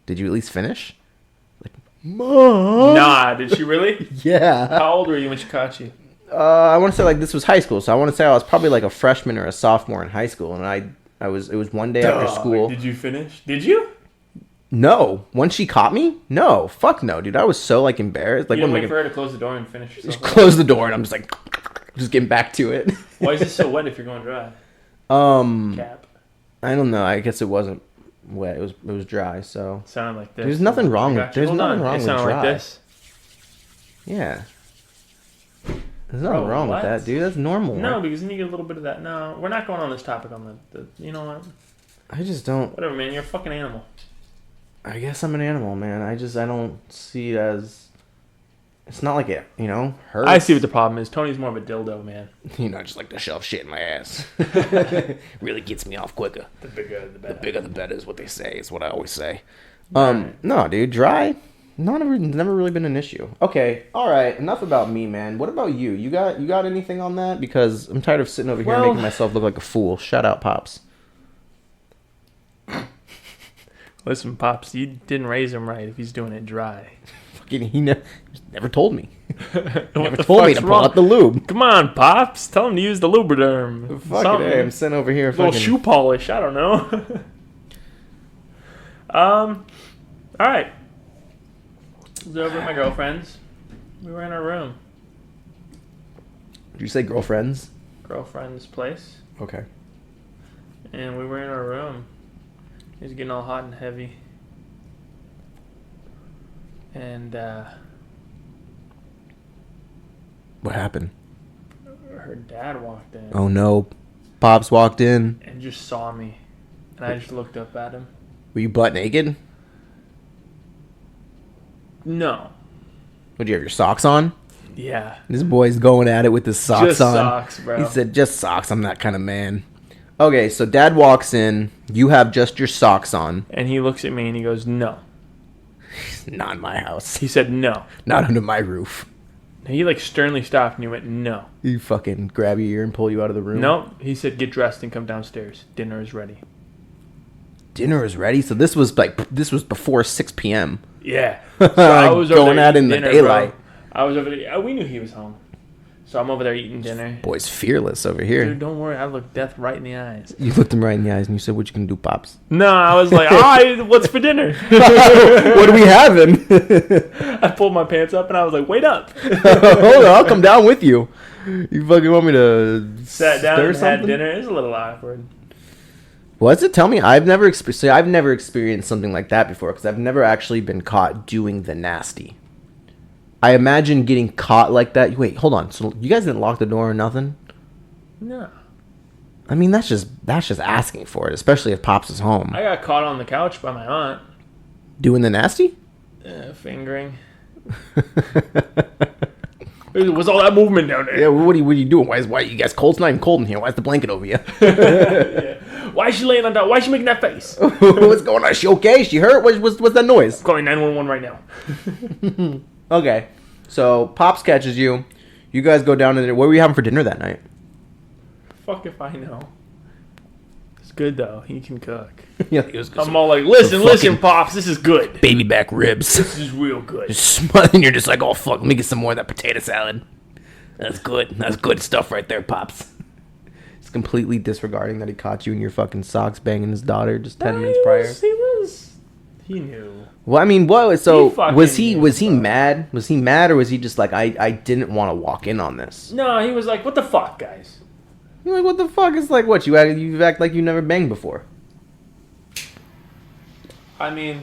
"Did you at least finish?" Like, Mom. Nah, did she really? Yeah. How old were you when she caught you? I want to say like this was high school, so I want to say I was probably like a freshman or a sophomore in high school, and it was one day after school. Did you finish? Did you? No. Once she caught me? No. Fuck no, dude. I was so like embarrassed. Like, You didn't wait for her to close the door and finish just yourself? close the door, and I'm just like, just getting back to it. Why is it so wet if you're going dry? Cap. I don't know. I guess it wasn't wet. It was dry. So It sounded like this. there's nothing wrong with Hold on. wrong It with sounded dry. like this. Yeah. There's nothing Bro, wrong what? with that, dude. That's normal. No, right? because then you get a little bit of that. No, we're not going on this topic on the you know what? I just don't. Whatever, man. You're a fucking animal. I guess I'm an animal, man. I don't see it as. It's not like it, hurts. I see what the problem is. Tony's more of a dildo, man. I just like to shove shit in my ass. Really gets me off quicker. The bigger, the better. The bigger the better is what they say. Is what I always say. Right. No, dude, dry. Never really been an issue. Okay, all right. Enough about me, man. What about you? You got anything on that? Because I'm tired of sitting over here making myself look like a fool. Shout out, Pops. Listen, Pops, you didn't raise him right if he's doing it dry. He never told me. Never the told me fuck's to pull wrong? out the lube. Come on, Pops. Tell him to use the Lubriderm. Fuck it, I'm sitting over here. little shoe polish. I don't know. All right. I was over at my girlfriend's. We were in our room. Did you say girlfriends? Girlfriend's place. Okay. And we were in our room. It was getting all hot and heavy. And What happened? her dad walked in Oh no, Pops walked in. and just saw me. And I just looked up at him. Were you butt naked? No. Would you have your socks on? Yeah. This boy's going at it with his socks Just on. socks, bro. He said, just socks. I'm that kind of man. Okay, so dad walks in. You have just your socks on. And he looks at me and he goes, no. Not in my house. He said, no. Not under my roof. He like sternly stopped and he went, no. You fucking grab your ear and pull you out of the room? Nope. He said, get dressed and come downstairs. Dinner is ready. Dinner is ready? So this was before 6 p.m. Yeah. So I was over Going there out in eating the dinner, daylight. bro. I was over there. We knew he was home. So I'm over there eating dinner. Boy's fearless over here. Dude, don't worry. I looked death right in the eyes. You looked him right in the eyes and you said, what you gonna do, Pops? No, I was like, all right, what's for dinner? What are we having? I pulled my pants up and I was like, wait up. Hold on, I'll come down with you. You fucking want me to Sat down stir and something? had dinner. It was a little awkward. Was it? Tell me. I've never experienced something like that before because I've never actually been caught doing the nasty. I imagine getting caught like that. Wait, hold on. So you guys didn't lock the door or nothing? No. I mean, that's just asking for it, especially if Pops is home. I got caught on the couch by my aunt. Doing the nasty? Fingering. What's all that movement down there? Yeah. What are you doing? Why you guys cold? It's not even cold in here. Why's the blanket over you? Yeah. Why is she laying on top? Why is she making that face? What's going on? Is she okay? She hurt? What's that noise? Calling 911 right now. Okay. So Pops catches you. You guys go down to dinner. What were you having for dinner that night? Fuck if I know. It's good though. He can cook. Yeah, it was I'm all like, listen, Pops, this is good. baby back ribs. This is real good. And you're just like, oh fuck, let me get some more of that potato salad. That's good. That's good stuff right there, Pops. He's completely disregarding that he caught you in your fucking socks banging his daughter just 10 minutes prior. He knew. Well, I mean, what? So was he knew, mad? Was he mad, or was he just like, I didn't want to walk in on this? No, he was like, what the fuck, guys? You're like, what the fuck? It's like, what? You act like you never banged before. I mean,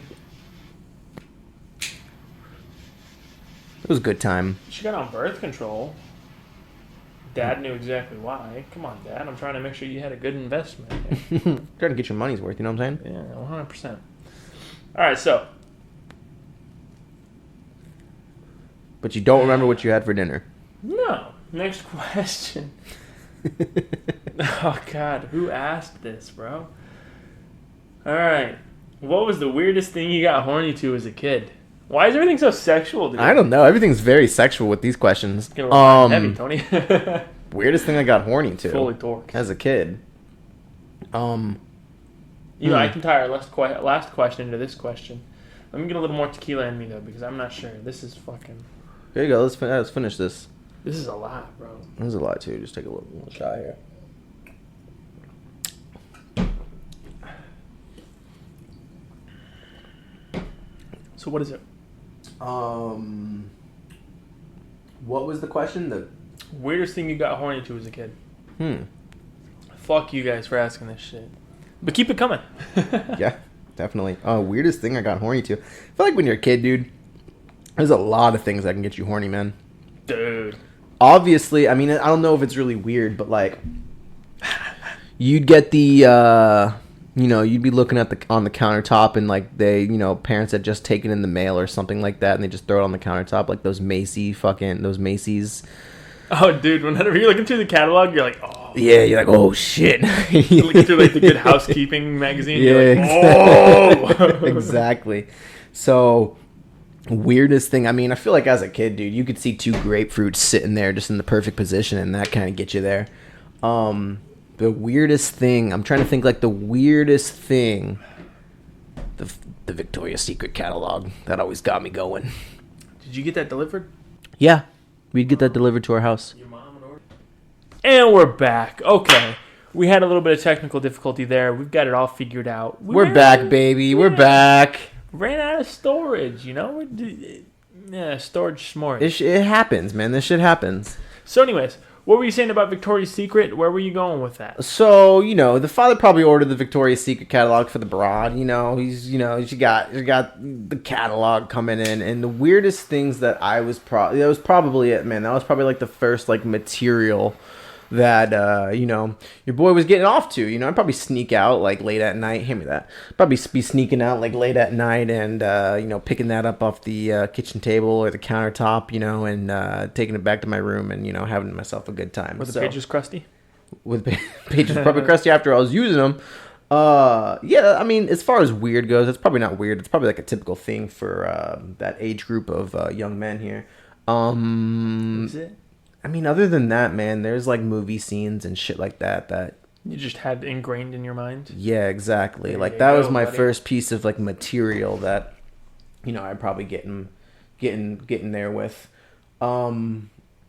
it was a good time. She got on birth control. Dad knew exactly why. Come on, Dad. I'm trying to make sure you had a good investment. Trying to get your money's worth, you know what I'm saying? Yeah, 100%. All right, so. But you don't remember what you had for dinner. No. Next question. Oh, God. Who asked this, bro? All right. What was the weirdest thing you got horny to as a kid? Why is everything so sexual, dude? I don't know. Everything's very sexual with these questions. Get a little heavy, Tony. Weirdest thing I got horny to Fully torqued. as a kid. You know, I can tie our last question into this question. Let me get a little more tequila in me, though, because I'm not sure. This is fucking... Here you go. Let's finish this. This is a lot, bro. This is a lot, too. Just take a little shot here. So what is it? What was the question? The weirdest thing you got horny to as a kid? Fuck you guys for asking this shit. But keep it coming. Yeah, definitely. Weirdest thing I got horny to. I feel like when you're a kid, dude, there's a lot of things that can get you horny, man. Dude. Obviously, I mean, I don't know if it's really weird, but like, you'd get the, you'd be looking at on the countertop, and like parents had just taken in the mail or something like that, and they just throw it on the countertop, like those Macy's. Oh, dude, whenever you're looking through the catalog, you're like, oh. Yeah, you're like, oh shit. You're looking through like the Good Housekeeping magazine. Yeah, you're like, oh. Exactly. So, weirdest thing. I mean, I feel like as a kid, dude, you could see two grapefruits sitting there just in the perfect position, and that kind of gets you there. The weirdest thing. I'm trying to think like the weirdest thing. The Victoria's Secret catalog. That always got me going. Did you get that delivered? Yeah. We'd get that delivered to our house. Your mom would order? And we're back. Okay. We had a little bit of technical difficulty there. We've got it all figured out. We're back, baby. Yeah. We're back. Ran out of storage, you know? Storage s'mores. It happens, man. This shit happens. So anyways, what were you saying about Victoria's Secret? Where were you going with that? So, the father probably ordered the Victoria's Secret catalog for the broad. You got the catalog coming in, and the weirdest things that that was probably it, man. That was probably like the first like material that your boy was getting off to. I'd probably sneak out like late at night. Hand me that. Probably be sneaking out like late at night and picking that up off the kitchen table or the countertop, and taking it back to my room and having myself a good time. Were the pages crusty? With pages probably crusty after I was using them. Yeah, I mean, as far as weird goes, it's probably not weird. It's probably like a typical thing for that age group of young men here. Is it? I mean, other than that, man, there's like movie scenes and shit like that you just had ingrained in your mind. Yeah, exactly. There like you that go, was my buddy. first piece of like material that I'd probably getting there with. How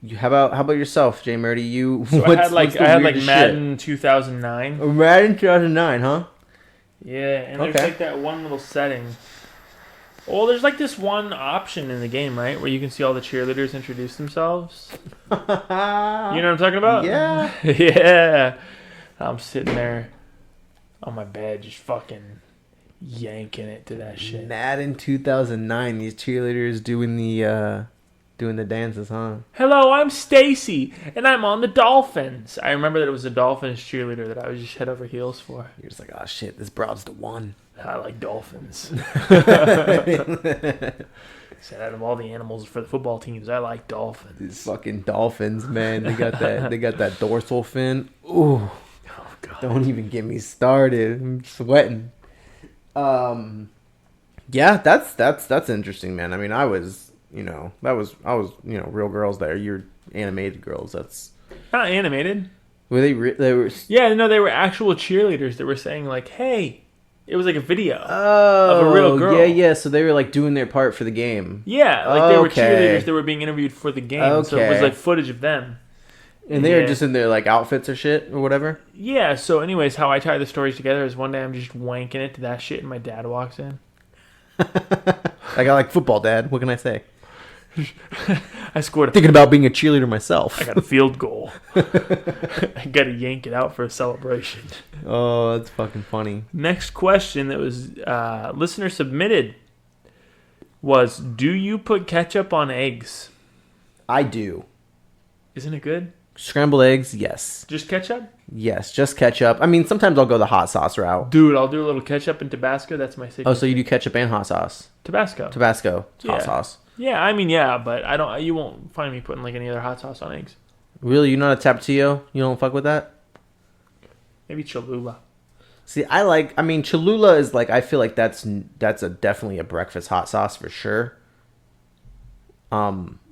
about yourself, Jay Murdy? I had like Madden 2009. Oh, Madden 2009, huh? Yeah, and there's like that one little setting. Well, there's like this one option in the game, right, where you can see all the cheerleaders introduce themselves. You know what I'm talking about? Yeah. Yeah. I'm sitting there on my bed just fucking yanking it to that shit. Madden 2009, these cheerleaders doing the dances, huh? Hello, I'm Stacy, and I'm on the Dolphins. I remember that it was a Dolphins cheerleader that I was just head over heels for. You're just like, oh shit, this broad's the one. I like dolphins. Said out of all the animals for the football teams, I like dolphins. These fucking dolphins, man. They got that dorsal fin. Ooh. Oh god. Don't even get me started. I'm sweating. Yeah, that's interesting, man. I mean, I was real girls there. You're animated girls. That's not animated. Were they? They were. Yeah, no, they were actual cheerleaders that were saying like, "Hey, It was like a video Oh, of a real girl. yeah. So they were like doing their part for the game. Yeah, like they were Okay. cheerleaders that were being interviewed for the game. So it was Okay. like footage of them. And they were just in their like outfits or shit or whatever. Yeah, so anyways, how I tie the stories together is one day I'm just wanking it to that shit and my dad walks in. I got like football, Dad. What can I say? I scored Thinking about being a cheerleader myself. I got a field goal. I got to yank it out for a celebration. Oh, that's fucking funny. Next question that was listener submitted was, do you put ketchup on eggs? I do. Isn't it good? Scrambled eggs, yes. Just ketchup? Yes, just ketchup. I mean, sometimes I'll go the hot sauce route. Dude, I'll do a little ketchup and Tabasco. That's my signature. Oh, so you do ketchup and hot sauce? Tabasco. Tabasco, hot Yeah. sauce. Yeah, I mean, yeah, but I don't. You won't find me putting like any other hot sauce on eggs. Really? You're not a Tapatio? You don't fuck with that? Maybe Cholula. See, I mean, Cholula is like, I feel like that's definitely a breakfast hot sauce for sure.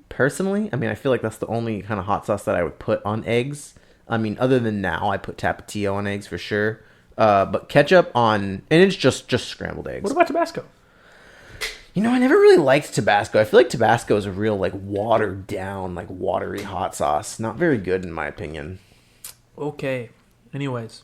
Personally, I mean, I feel like that's the only kind of hot sauce that I would put on eggs. I mean, other than now, I put Tapatio on eggs for sure. But ketchup on, and it's just scrambled eggs. What about Tabasco? You know, I never really liked Tabasco. I feel like Tabasco is a real, like, watered down, like, watery hot sauce. Not very good, in my opinion. Okay. Anyways.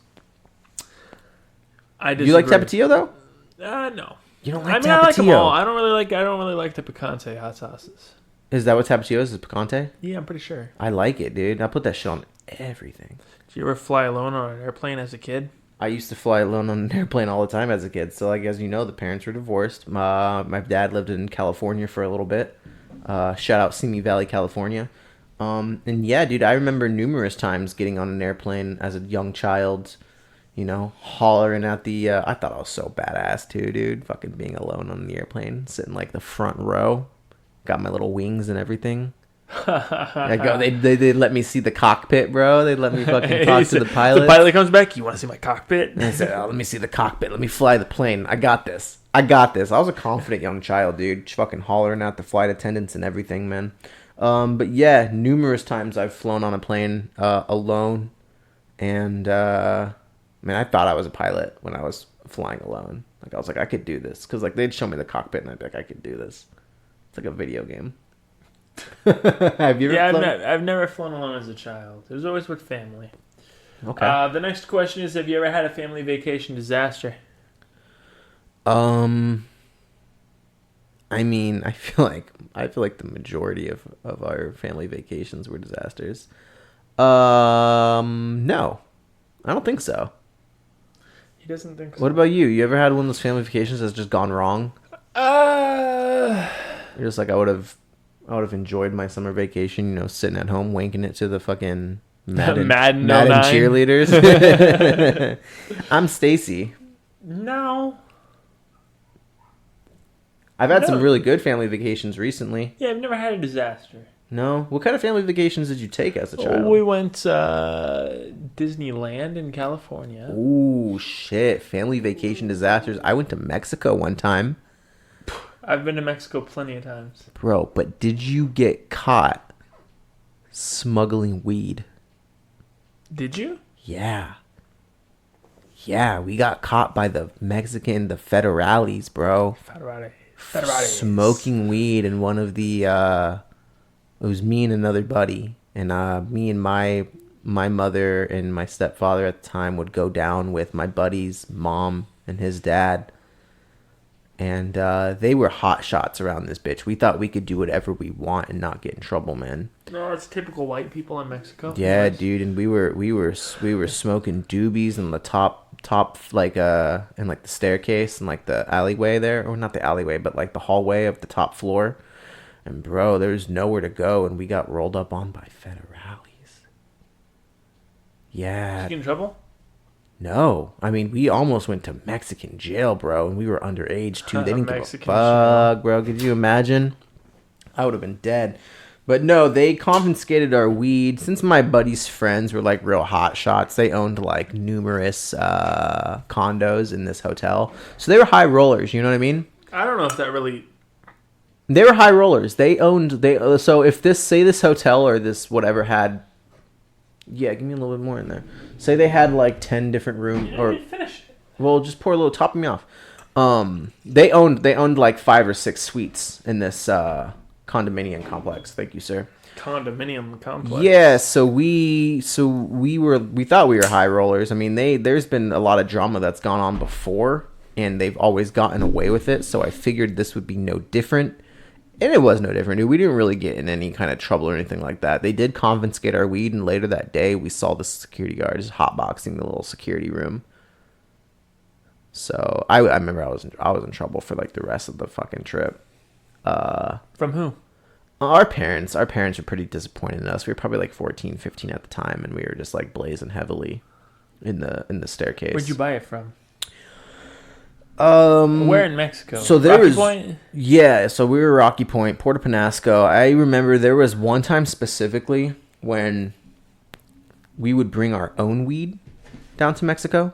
I Do you like Tapatio, though? No. You don't like I mean, Tapatio? I like them all. I don't really like the picante hot sauces. Is that what Tapatio is? Is picante? Yeah, I'm pretty sure. I like it, dude. I put that shit on everything. Did you ever fly alone on an airplane as a kid? I used to fly alone on an airplane all the time as a kid. So, like, as you know, the parents were divorced. My dad lived in California for a little bit. Shout out Simi Valley, California. And yeah, dude, I remember numerous times getting on an airplane as a young child, you know, hollering at the, I thought I was so badass too, dude. Fucking being alone on the airplane, sitting like the front row. Got my little wings and everything. They let me see the cockpit, bro. They let me fucking talk to the pilot. The pilot comes back. You want to see my cockpit? And I said, "Oh, let me see the cockpit. Let me fly the plane. I got this. I was a confident young child, dude. Just fucking hollering at the flight attendants and everything, man. But yeah, numerous times I've flown on a plane alone, and man, I thought I was a pilot when I was flying alone. Like, I was like, I could do this, because like they'd show me the cockpit, and I'd be like, I could do this. It's like a video game. Have you ever flown? I've never flown alone as a child. It was always with family. Okay. The next question is, have you ever had a family vacation disaster? I mean, I feel like the majority of our family vacations were disasters. No, I don't think so. He doesn't think so. What about you? You ever had one of those family vacations that's just gone wrong? You're just like, I would have enjoyed my summer vacation, you know, sitting at home wanking it to the fucking Madden 09. cheerleaders. I'm Stacy. No. I've had some really good family vacations recently. Yeah, I've never had a disaster. No? What kind of family vacations did you take as a child? We went Disneyland in California. Ooh, shit. Family vacation disasters. I went to Mexico one time. I've been to Mexico plenty of times. Bro, but did you get caught smuggling weed? Did you? Yeah. Yeah, we got caught by the federales, bro. Federales. Smoking weed in one of the, it was me and another buddy. And me and my mother and my stepfather at the time would go down with my buddy's mom and his dad. And they were hot shots around this bitch. We thought we could do whatever we want and not get in trouble, man. No, it's typical white people in Mexico. Yeah, Yes. dude, and we were smoking doobies in the top like in like the staircase and like the alleyway there, or not the alleyway, but like the hallway of the top floor. And bro, there's nowhere to go, and we got rolled up on by federales. Yeah. Did you get in trouble? No, I mean, we almost went to Mexican jail, bro, and we were underage too. They didn't give a Mexican fuck, bro. Could you imagine? I would have been dead. But no, they confiscated our weed. Since my buddy's friends were like real hot shots, they owned like numerous condos in this hotel. So they were high rollers, you know what I mean? I don't know if that really... They were high rollers. So if this hotel or this whatever had... Yeah, give me a little bit more in there. Say they had like 10 different rooms, or finish it. Well, just pour a little, top me off. They owned like 5 or 6 suites in this condominium complex. Thank you, sir. Condominium complex. Yeah, so we thought we were high rollers. I mean, there's been a lot of drama that's gone on before, and they've always gotten away with it. So I figured this would be no different, and it was no different. Dude. We didn't really get in any kind of trouble or anything like that. They did confiscate our weed, and later that day, we saw the security guards hotboxing the little security room. So I remember I was in trouble for like the rest of the fucking trip. From who? Our parents were pretty disappointed in us. We were probably like 14, 15 at the time, and we were just like blazing heavily in the staircase. Where'd you buy it from? Um, Where in Mexico? So there Rocky was Point? Yeah, so we were Rocky Point, Puerto Penasco. I remember there was one time specifically when we would bring our own weed down to Mexico.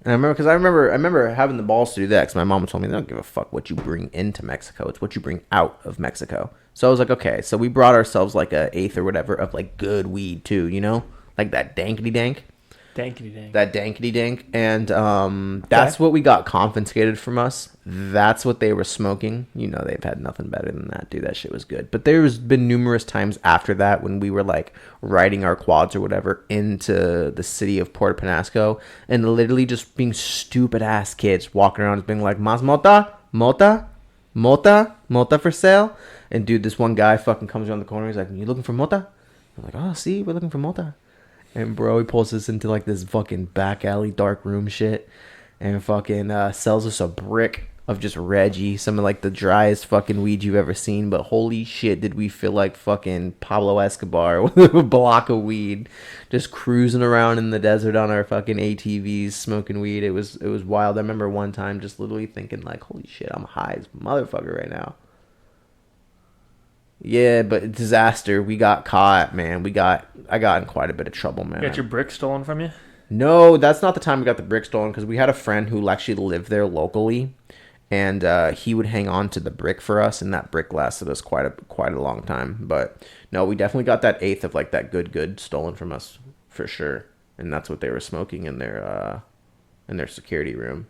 And I remember having the balls to do that because my mom told me they don't give a fuck what you bring into Mexico. It's what you bring out of Mexico. So I was like, okay. So we brought ourselves like a eighth or whatever of like good weed too, you know, like that dankety dank. Dankety dank. That dankety dank. And that's what we got confiscated from us. That's what they were smoking. You know, they've had nothing better than that, dude. That shit was good. But there's been numerous times after that when we were like riding our quads or whatever into the city of Puerto Penasco and literally just being stupid ass kids walking around just being like, Mas mota? Mota? Mota? Mota for sale? And dude, this one guy fucking comes around the corner. He's like, you looking for mota? I'm like, oh, see, we're looking for mota. And bro, he pulls us into like this fucking back alley dark room shit and fucking sells us a brick of just Reggie, some of like the driest fucking weed you've ever seen. But holy shit, did we feel like fucking Pablo Escobar with a block of weed, just cruising around in the desert on our fucking ATVs, smoking weed. It was wild. I remember one time just literally thinking like, holy shit, I'm high as motherfucker right now. Yeah, but disaster. We got caught, man. I got in quite a bit of trouble, man. You got your brick stolen from you? No, that's not the time we got the brick stolen because we had a friend who actually lived there locally, and he would hang on to the brick for us, and that brick lasted us quite a long time. But no, we definitely got that eighth of like that good stolen from us for sure, and that's what they were smoking in their security room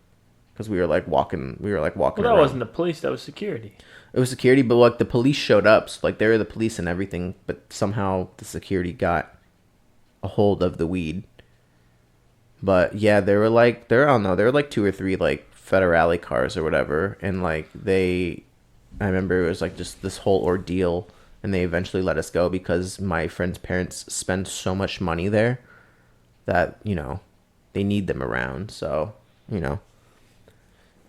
because we were like walking. Well, that around. Wasn't the police. That was security. It was security, but like the police showed up, so like they were the police and everything, but somehow the security got a hold of the weed. But yeah, there were like 2 or 3 like federale cars or whatever, and like I remember it was like just this whole ordeal, and they eventually let us go because my friend's parents spend so much money there that, you know, they need them around, so, you know.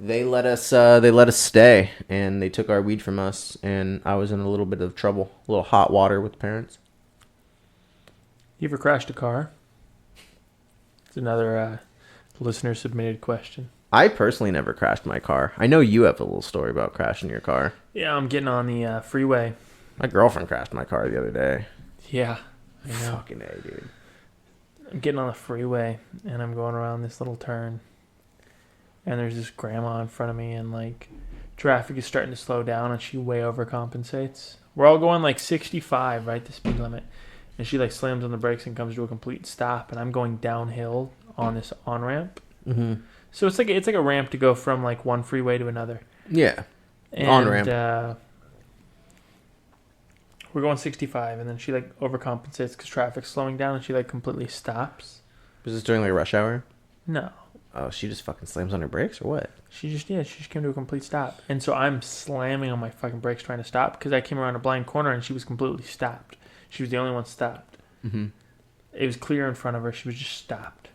They let us stay, and they took our weed from us, and I was in a little bit of trouble, a little hot water with parents. You ever crashed a car? It's another listener submitted question. I personally never crashed my car. I know you have a little story about crashing your car. Yeah, I'm getting on the freeway. My girlfriend crashed my car the other day. Yeah, I know. Fucking A, dude. I'm getting on the freeway, and I'm going around this little turn. And there's this grandma in front of me, and like traffic is starting to slow down, and she way overcompensates. We're all going like 65, right, the speed limit, and she like slams on the brakes and comes to a complete stop, and I'm going downhill on this on ramp. Mm-hmm. So it's like a ramp to go from like one freeway to another. Yeah, on ramp. We're going 65, and then she like overcompensates because traffic's slowing down, and she like completely stops. Was this during like rush hour? No. Oh, she just fucking slams on her brakes or what? She just came to a complete stop. And so I'm slamming on my fucking brakes trying to stop because I came around a blind corner and she was completely stopped. She was the only one stopped. Mm-hmm. It was clear in front of her. She was just stopped.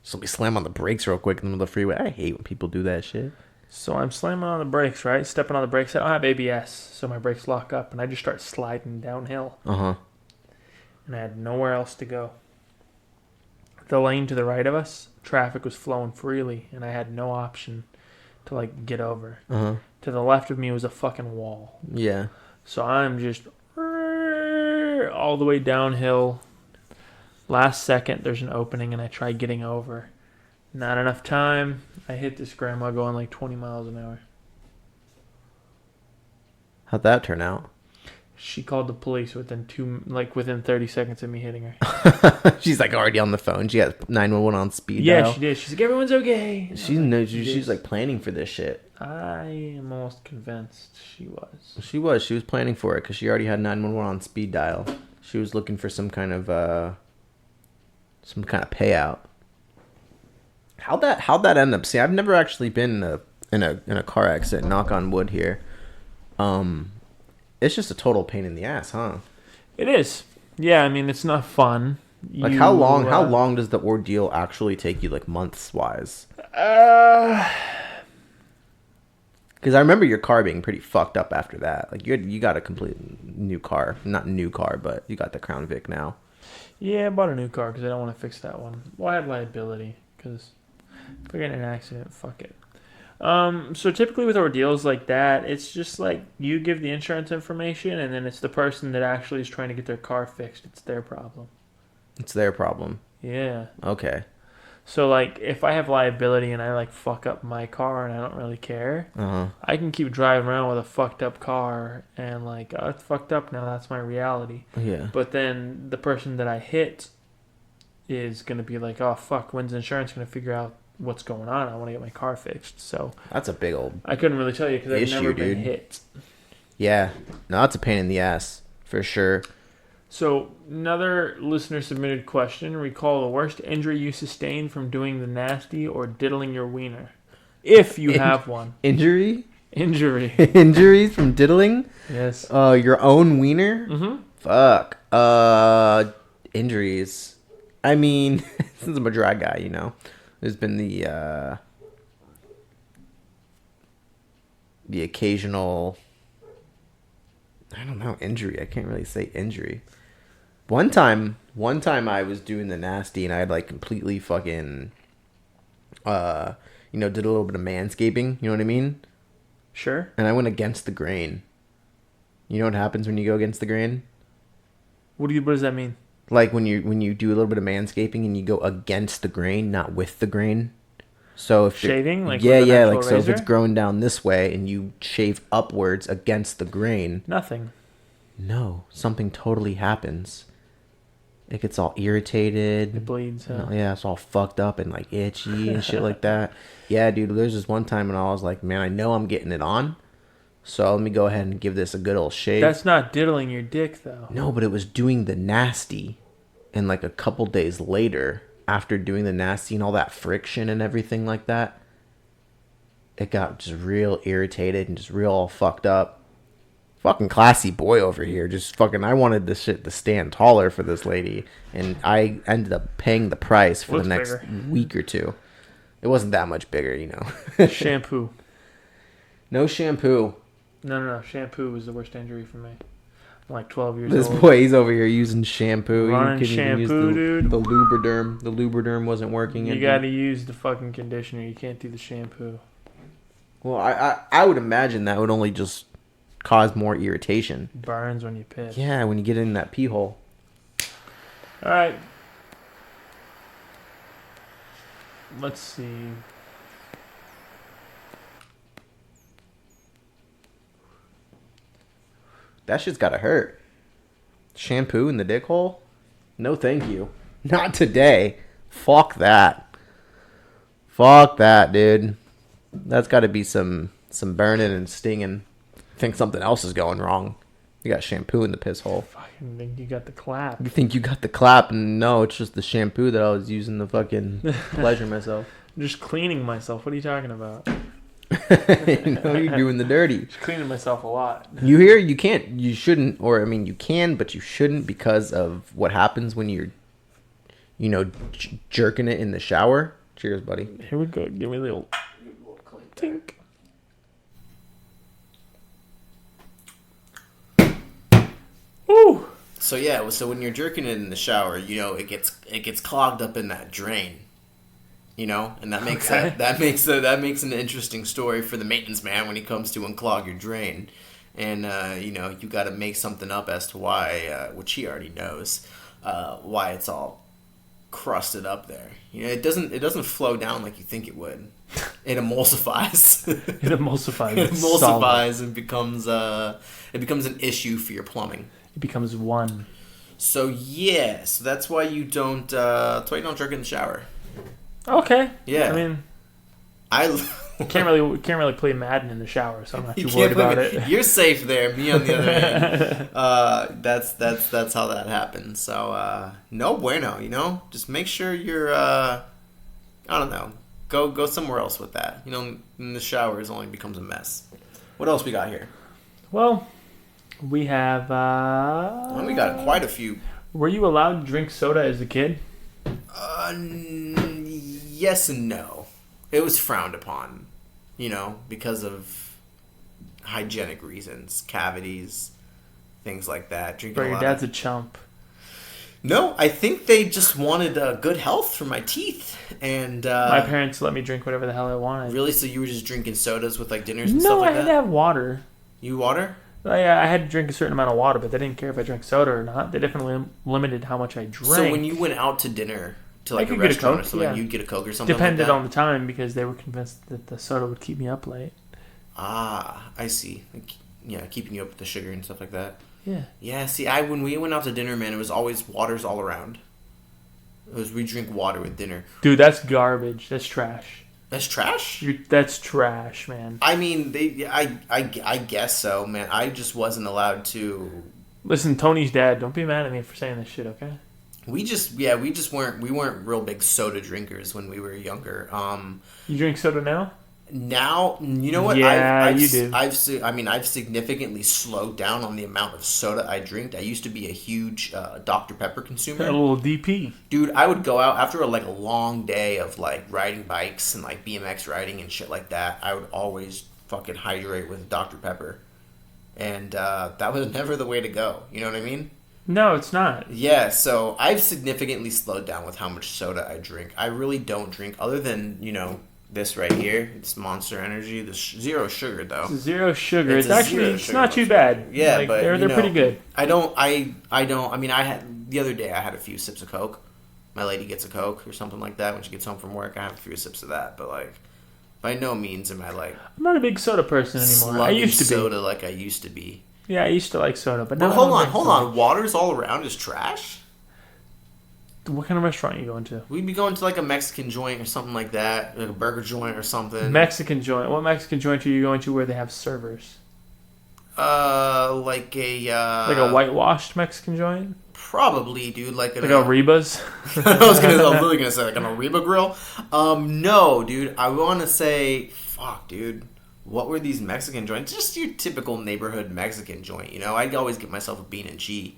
So we slam on the brakes real quick in the middle of the freeway. I hate when people do that shit. So I'm slamming on the brakes, right? Stepping on the brakes. I don't have ABS, so my brakes lock up, and I just start sliding downhill. Uh-huh. And I had nowhere else to go. The lane to the right of us, traffic was flowing freely, and I had no option to like get over. Uh-huh. To the left of me was a fucking wall. Yeah. So I'm just all the way downhill. Last second, there's an opening, and I try getting over. Not enough time. I hit this grandma going like 20 miles an hour. How'd that turn out? She called the police within 30 seconds of me hitting her. She's like already on the phone. She has 911 on speed Yeah, dial. she did. She's like, everyone's okay. She knows. She's like planning for this shit. I am almost convinced she was. She was planning for it because she already had 911 on speed dial. She was looking for some kind of payout. How'd that end up? See, I've never actually been in a car accident. Knock on wood here. It's just a total pain in the ass, huh? It is. Yeah, I mean, it's not fun. Like how long does the ordeal actually take you, like months wise? Uh, Because I remember your car being pretty fucked up after that. Like you got a complete new car, not new car, but you got the Crown Vic now. Yeah, I bought a new car because I don't want to fix that one. Well, I had liability because if I get in an accident, fuck it. So typically with ordeals like that, it's just like you give the insurance information and then it's the person that actually is trying to get their car fixed. It's their problem. It's their problem. Yeah. Okay. So like if I have liability and I like fuck up my car and I don't really care, I can keep driving around with a fucked up car and like, oh, it's fucked up now. That's my reality. Yeah. But then the person that I hit is going to be like, oh, fuck, when's insurance going to figure out what's going on? I want to get my car fixed. So that's a big old I couldn't really tell you because I've never been dude. hit. Yeah. No, that's a pain in the ass for sure. So another listener submitted question: recall the worst injury you sustained from doing the nasty or diddling your wiener, if you have one. Injury? Injuries from diddling? Yes. Your own wiener? Mm-hmm. Fuck. Injuries. I mean, since I'm a drag guy, you know, there's been the occasional, I don't know, injury. I can't really say injury. One time I was doing the nasty and I had like completely fucking, did a little bit of manscaping. You know what I mean? Sure. And I went against the grain. You know what happens when you go against the grain? What does that mean? Like when you do a little bit of manscaping and you go against the grain, not with the grain. So if shaving, like yeah, with an actual like so if razor? it's growing down this way and you shave upwards against the grain, Nothing. no, something totally happens. It gets all irritated. It bleeds. Huh? Yeah, it's all fucked up and like itchy and shit like that. Yeah, dude, there's this one time when I was like, man, I know I'm getting it on, so let me go ahead and give this a good old shave. That's not diddling your dick, though. No, but it was doing the nasty. And like a couple days later, after doing the nasty and all that friction and everything like that, it got just real irritated and just real all fucked up. Fucking classy boy over here. Just fucking, I wanted this shit to stand taller for this lady. And I ended up paying the price for the next week or two. It wasn't that much bigger, you know. Shampoo. No shampoo. No. Shampoo was the worst injury for me. I'm like 12 years This old. boy, he's over here using shampoo. Running He couldn't even shampoo, use dude. the Lubriderm. The Lubriderm wasn't working. You got to use the fucking conditioner. You can't do the shampoo. Well, I would imagine that would only just cause more irritation. Burns when you piss. Yeah, when you get in that pee hole. All right. Let's see. That shit's gotta hurt. Shampoo in the dick hole? No thank you. Not today. Fuck that. Fuck that, dude. That's gotta be some burning and stinging. I think something else is going wrong. You got shampoo in the piss hole. Fucking think you got the clap. You think you got the clap, and no, it's just the shampoo that I was using to fucking pleasure myself. I'm just cleaning myself. What are you talking about? You're doing the dirty. Just cleaning myself a lot. You hear? You can't. You shouldn't. Or I mean, you can, but you shouldn't because of what happens when you're, jerking it in the shower. Cheers, buddy. Here we go. Give me a little tink. Ooh. So yeah, so when you're jerking it in the shower, it gets clogged up in that drain. And that makes that makes an interesting story for the maintenance man when he comes to unclog your drain. And you got to make something up as to why, which he already knows, why it's all crusted up there. You know, it doesn't flow down like you think it would. It emulsifies. It emulsifies. It emulsifies and becomes an issue for your plumbing. It becomes one. So so that's why you don't drink in the shower. Okay. Yeah. I mean, I can't really play Madden in the shower, so I'm not too worried about it. You're safe there. Me on the other hand, that's how that happens. So no bueno, you know. Just make sure you're I don't know. Go somewhere else with that. You know, in the shower it only becomes a mess. What else we got here? Well, we have. We got quite a few. Were you allowed to drink soda as a kid? Yes and no. It was frowned upon, you know, because of hygienic reasons, cavities, things like that. Drinking Bro, your dad's a chump. No, I think they just wanted good health for my teeth, and my parents let me drink whatever the hell I wanted. Really? So you were just drinking sodas with like dinners and stuff like that? No, I had to have water. You water? I had to drink a certain amount of water, but they didn't care if I drank soda or not. They definitely limited how much I drank. So when you went out to dinner to like a restaurant or something, you'd get a Coke or something. Depended like that? on the time because they were convinced that the soda would keep me up late. Ah, I see. Like, yeah, keeping you up with the sugar and stuff like that. Yeah. Yeah. See, when we went out to dinner, man, it was always waters all around. We drink water with dinner. Dude, that's garbage. That's trash. That's trash? That's trash, man. I mean, I guess so, man. I just wasn't allowed to. Listen, Tony's dad, don't be mad at me for saying this shit, okay? We weren't real big soda drinkers when we were younger. You drink soda now? Now, you know what? Yeah, you do. I've significantly slowed down on the amount of soda I drink. I used to be a huge Dr. Pepper consumer. A little DP. Dude, I would go out after a long day of like riding bikes and like BMX riding and shit like that. I would always fucking hydrate with Dr. Pepper, and that was never the way to go. You know what I mean? No, it's not. Yeah, so I've significantly slowed down with how much soda I drink. I really don't drink other than, you know, this right here. It's Monster Energy. The zero sugar, though. Zero sugar. It's not too bad. Yeah, like, but they're pretty good. I mean, the other day I had a few sips of Coke. My lady gets a Coke or something like that when she gets home from work. I have a few sips of that, but like, by no means am I like. I'm not a big soda person anymore. I used to be. Soda like I used to be. Yeah, I used to like soda, but now. Hold on. Waters all around is trash? What kind of restaurant are you going to? We'd be going to like a Mexican joint or something like that, like a burger joint or something. Mexican joint. What Mexican joint are you going to where they have servers? Like a whitewashed Mexican joint. Probably, dude. Like a Ariba's. I was really gonna say like an Ariba grill. No, dude. I want to say, fuck, dude. What were these Mexican joints? Just your typical neighborhood Mexican joint, you know? I'd always get myself a bean and cheese.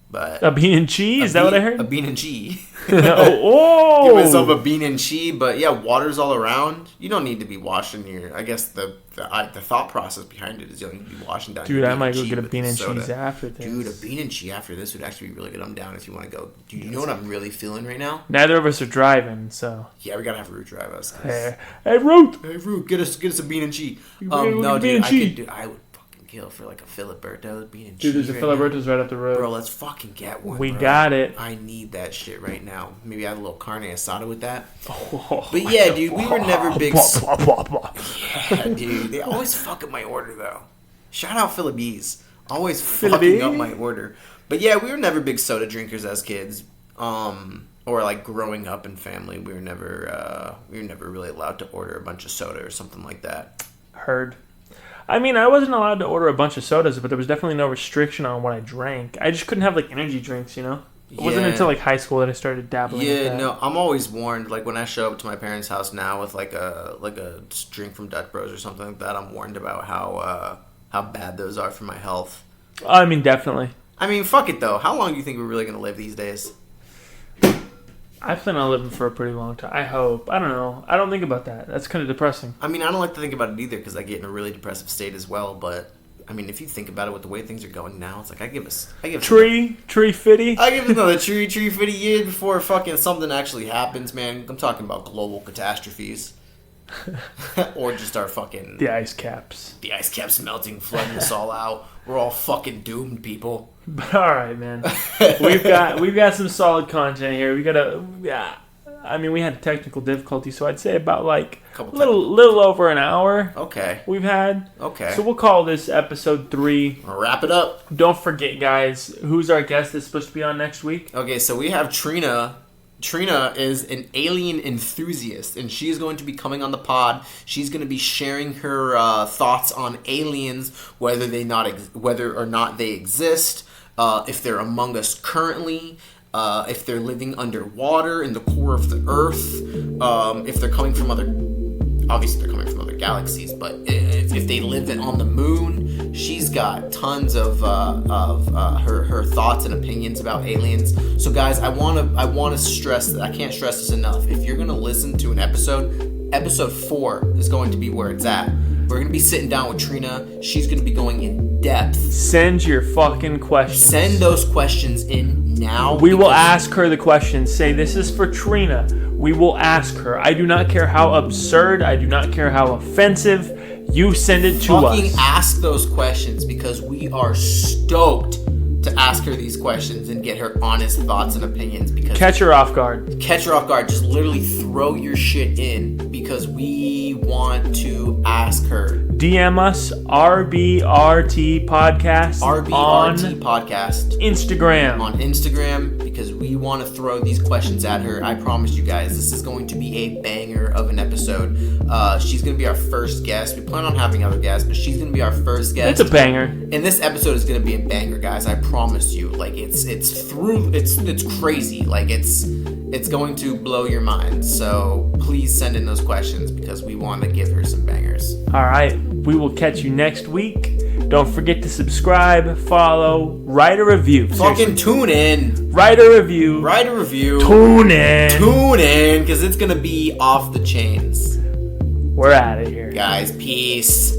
But a bean and cheese? Is that what I heard? A bean and cheese. Oh! Give myself a bean and cheese, but yeah, water's all around. You don't need to be washing your... I guess the thought process behind it is you don't need to be washing down your Dude, I might go get a bean and soda. cheese after this. Dude, a bean and cheese after this would actually be really good. I'm down if you want to go. Dude, you know what I'm really feeling right now? Neither of us are driving, so... Yeah, we gotta have Root drive us. Hey, Root! Hey, Root, get us a bean and cheese. No, dude, I would fucking kill for like a Filiberto bean and cheese. Dude, there's a Filiberto's right up the road. Bro, let's fucking get one. We got it. I need that shit right now. Maybe add a little carne asada with that. But yeah, dude, we were never big. Yeah, dude, they always fuck up my order though. Shout out Philibbees, always fucking up my order. But yeah, we were never big soda drinkers as kids. Or like growing up in family, we were never really allowed to order a bunch of soda or something like that. Heard. I mean, I wasn't allowed to order a bunch of sodas, but there was definitely no restriction on what I drank. I just couldn't have like energy drinks, you know? It wasn't until like high school that I started dabbling. Yeah, no, I'm always warned. Like when I show up to my parents' house now with like a drink from Dutch Bros or something like that, I'm warned about how bad those are for my health. I mean, definitely. I mean, fuck it though. How long do you think we're really gonna live these days? I plan on living for a pretty long time. I hope. I don't know. I don't think about that. That's kind of depressing. I mean, I don't like to think about it either because I get in a really depressive state as well. But I mean, if you think about it, with the way things are going now, it's like I give tree fitty. I give another tree fitty year before fucking something actually happens, man. I'm talking about global catastrophes, or just our fucking the ice caps melting, flooding us all out. We're all fucking doomed, people. But all right, man. we've got some solid content here. We had technical difficulty, so I'd say about like a little over an hour. Okay. We've had. Okay. So we'll call this episode 3. I'll wrap it up. Don't forget, guys, who's our guest that's supposed to be on next week? Okay, so we have Trina. Trina is an alien enthusiast, and she's going to be coming on the pod. She's going to be sharing her thoughts on aliens, whether or not they exist, if they're among us currently, if they're living underwater in the core of the Earth, if they're coming from obviously they're coming from other galaxies, but if they live on the moon. She's got tons of her thoughts and opinions about aliens. So guys, I want to stress that, I can't stress this enough. If you're going to listen to an episode 4 is going to be where it's at. We're going to be sitting down with Trina. She's going to be going in depth. Send your fucking questions. Send those questions in now. We will ask her the questions. Say, this is for Trina. We will ask her. I do not care how absurd. I do not care how offensive. You send it to us. Fucking ask those questions, because we are stoked to ask her these questions and get her honest thoughts and opinions. Because catch her off guard. Catch her off guard. Just literally throw your shit in, because we want to ask her. DM us RBRT Podcast RBRT Podcast Instagram. On Instagram, because we want to throw these questions at her. I promise you guys, this is going to be a banger of an episode. She's going to be our first guest. We plan on having other guests, but she's going to be our first guest. It's a banger. And this episode is going to be a banger, guys. I promise you. Like, it's crazy. Like, it's going to blow your mind. So please send in those questions, because we want to give her some bangers. All right. We will catch you next week. Don't forget to subscribe, follow, write a review. Fucking tune in. Write a review. Write a review. Tune in. Tune in, because it's going to be off the chains. We're out of here. Guys, peace.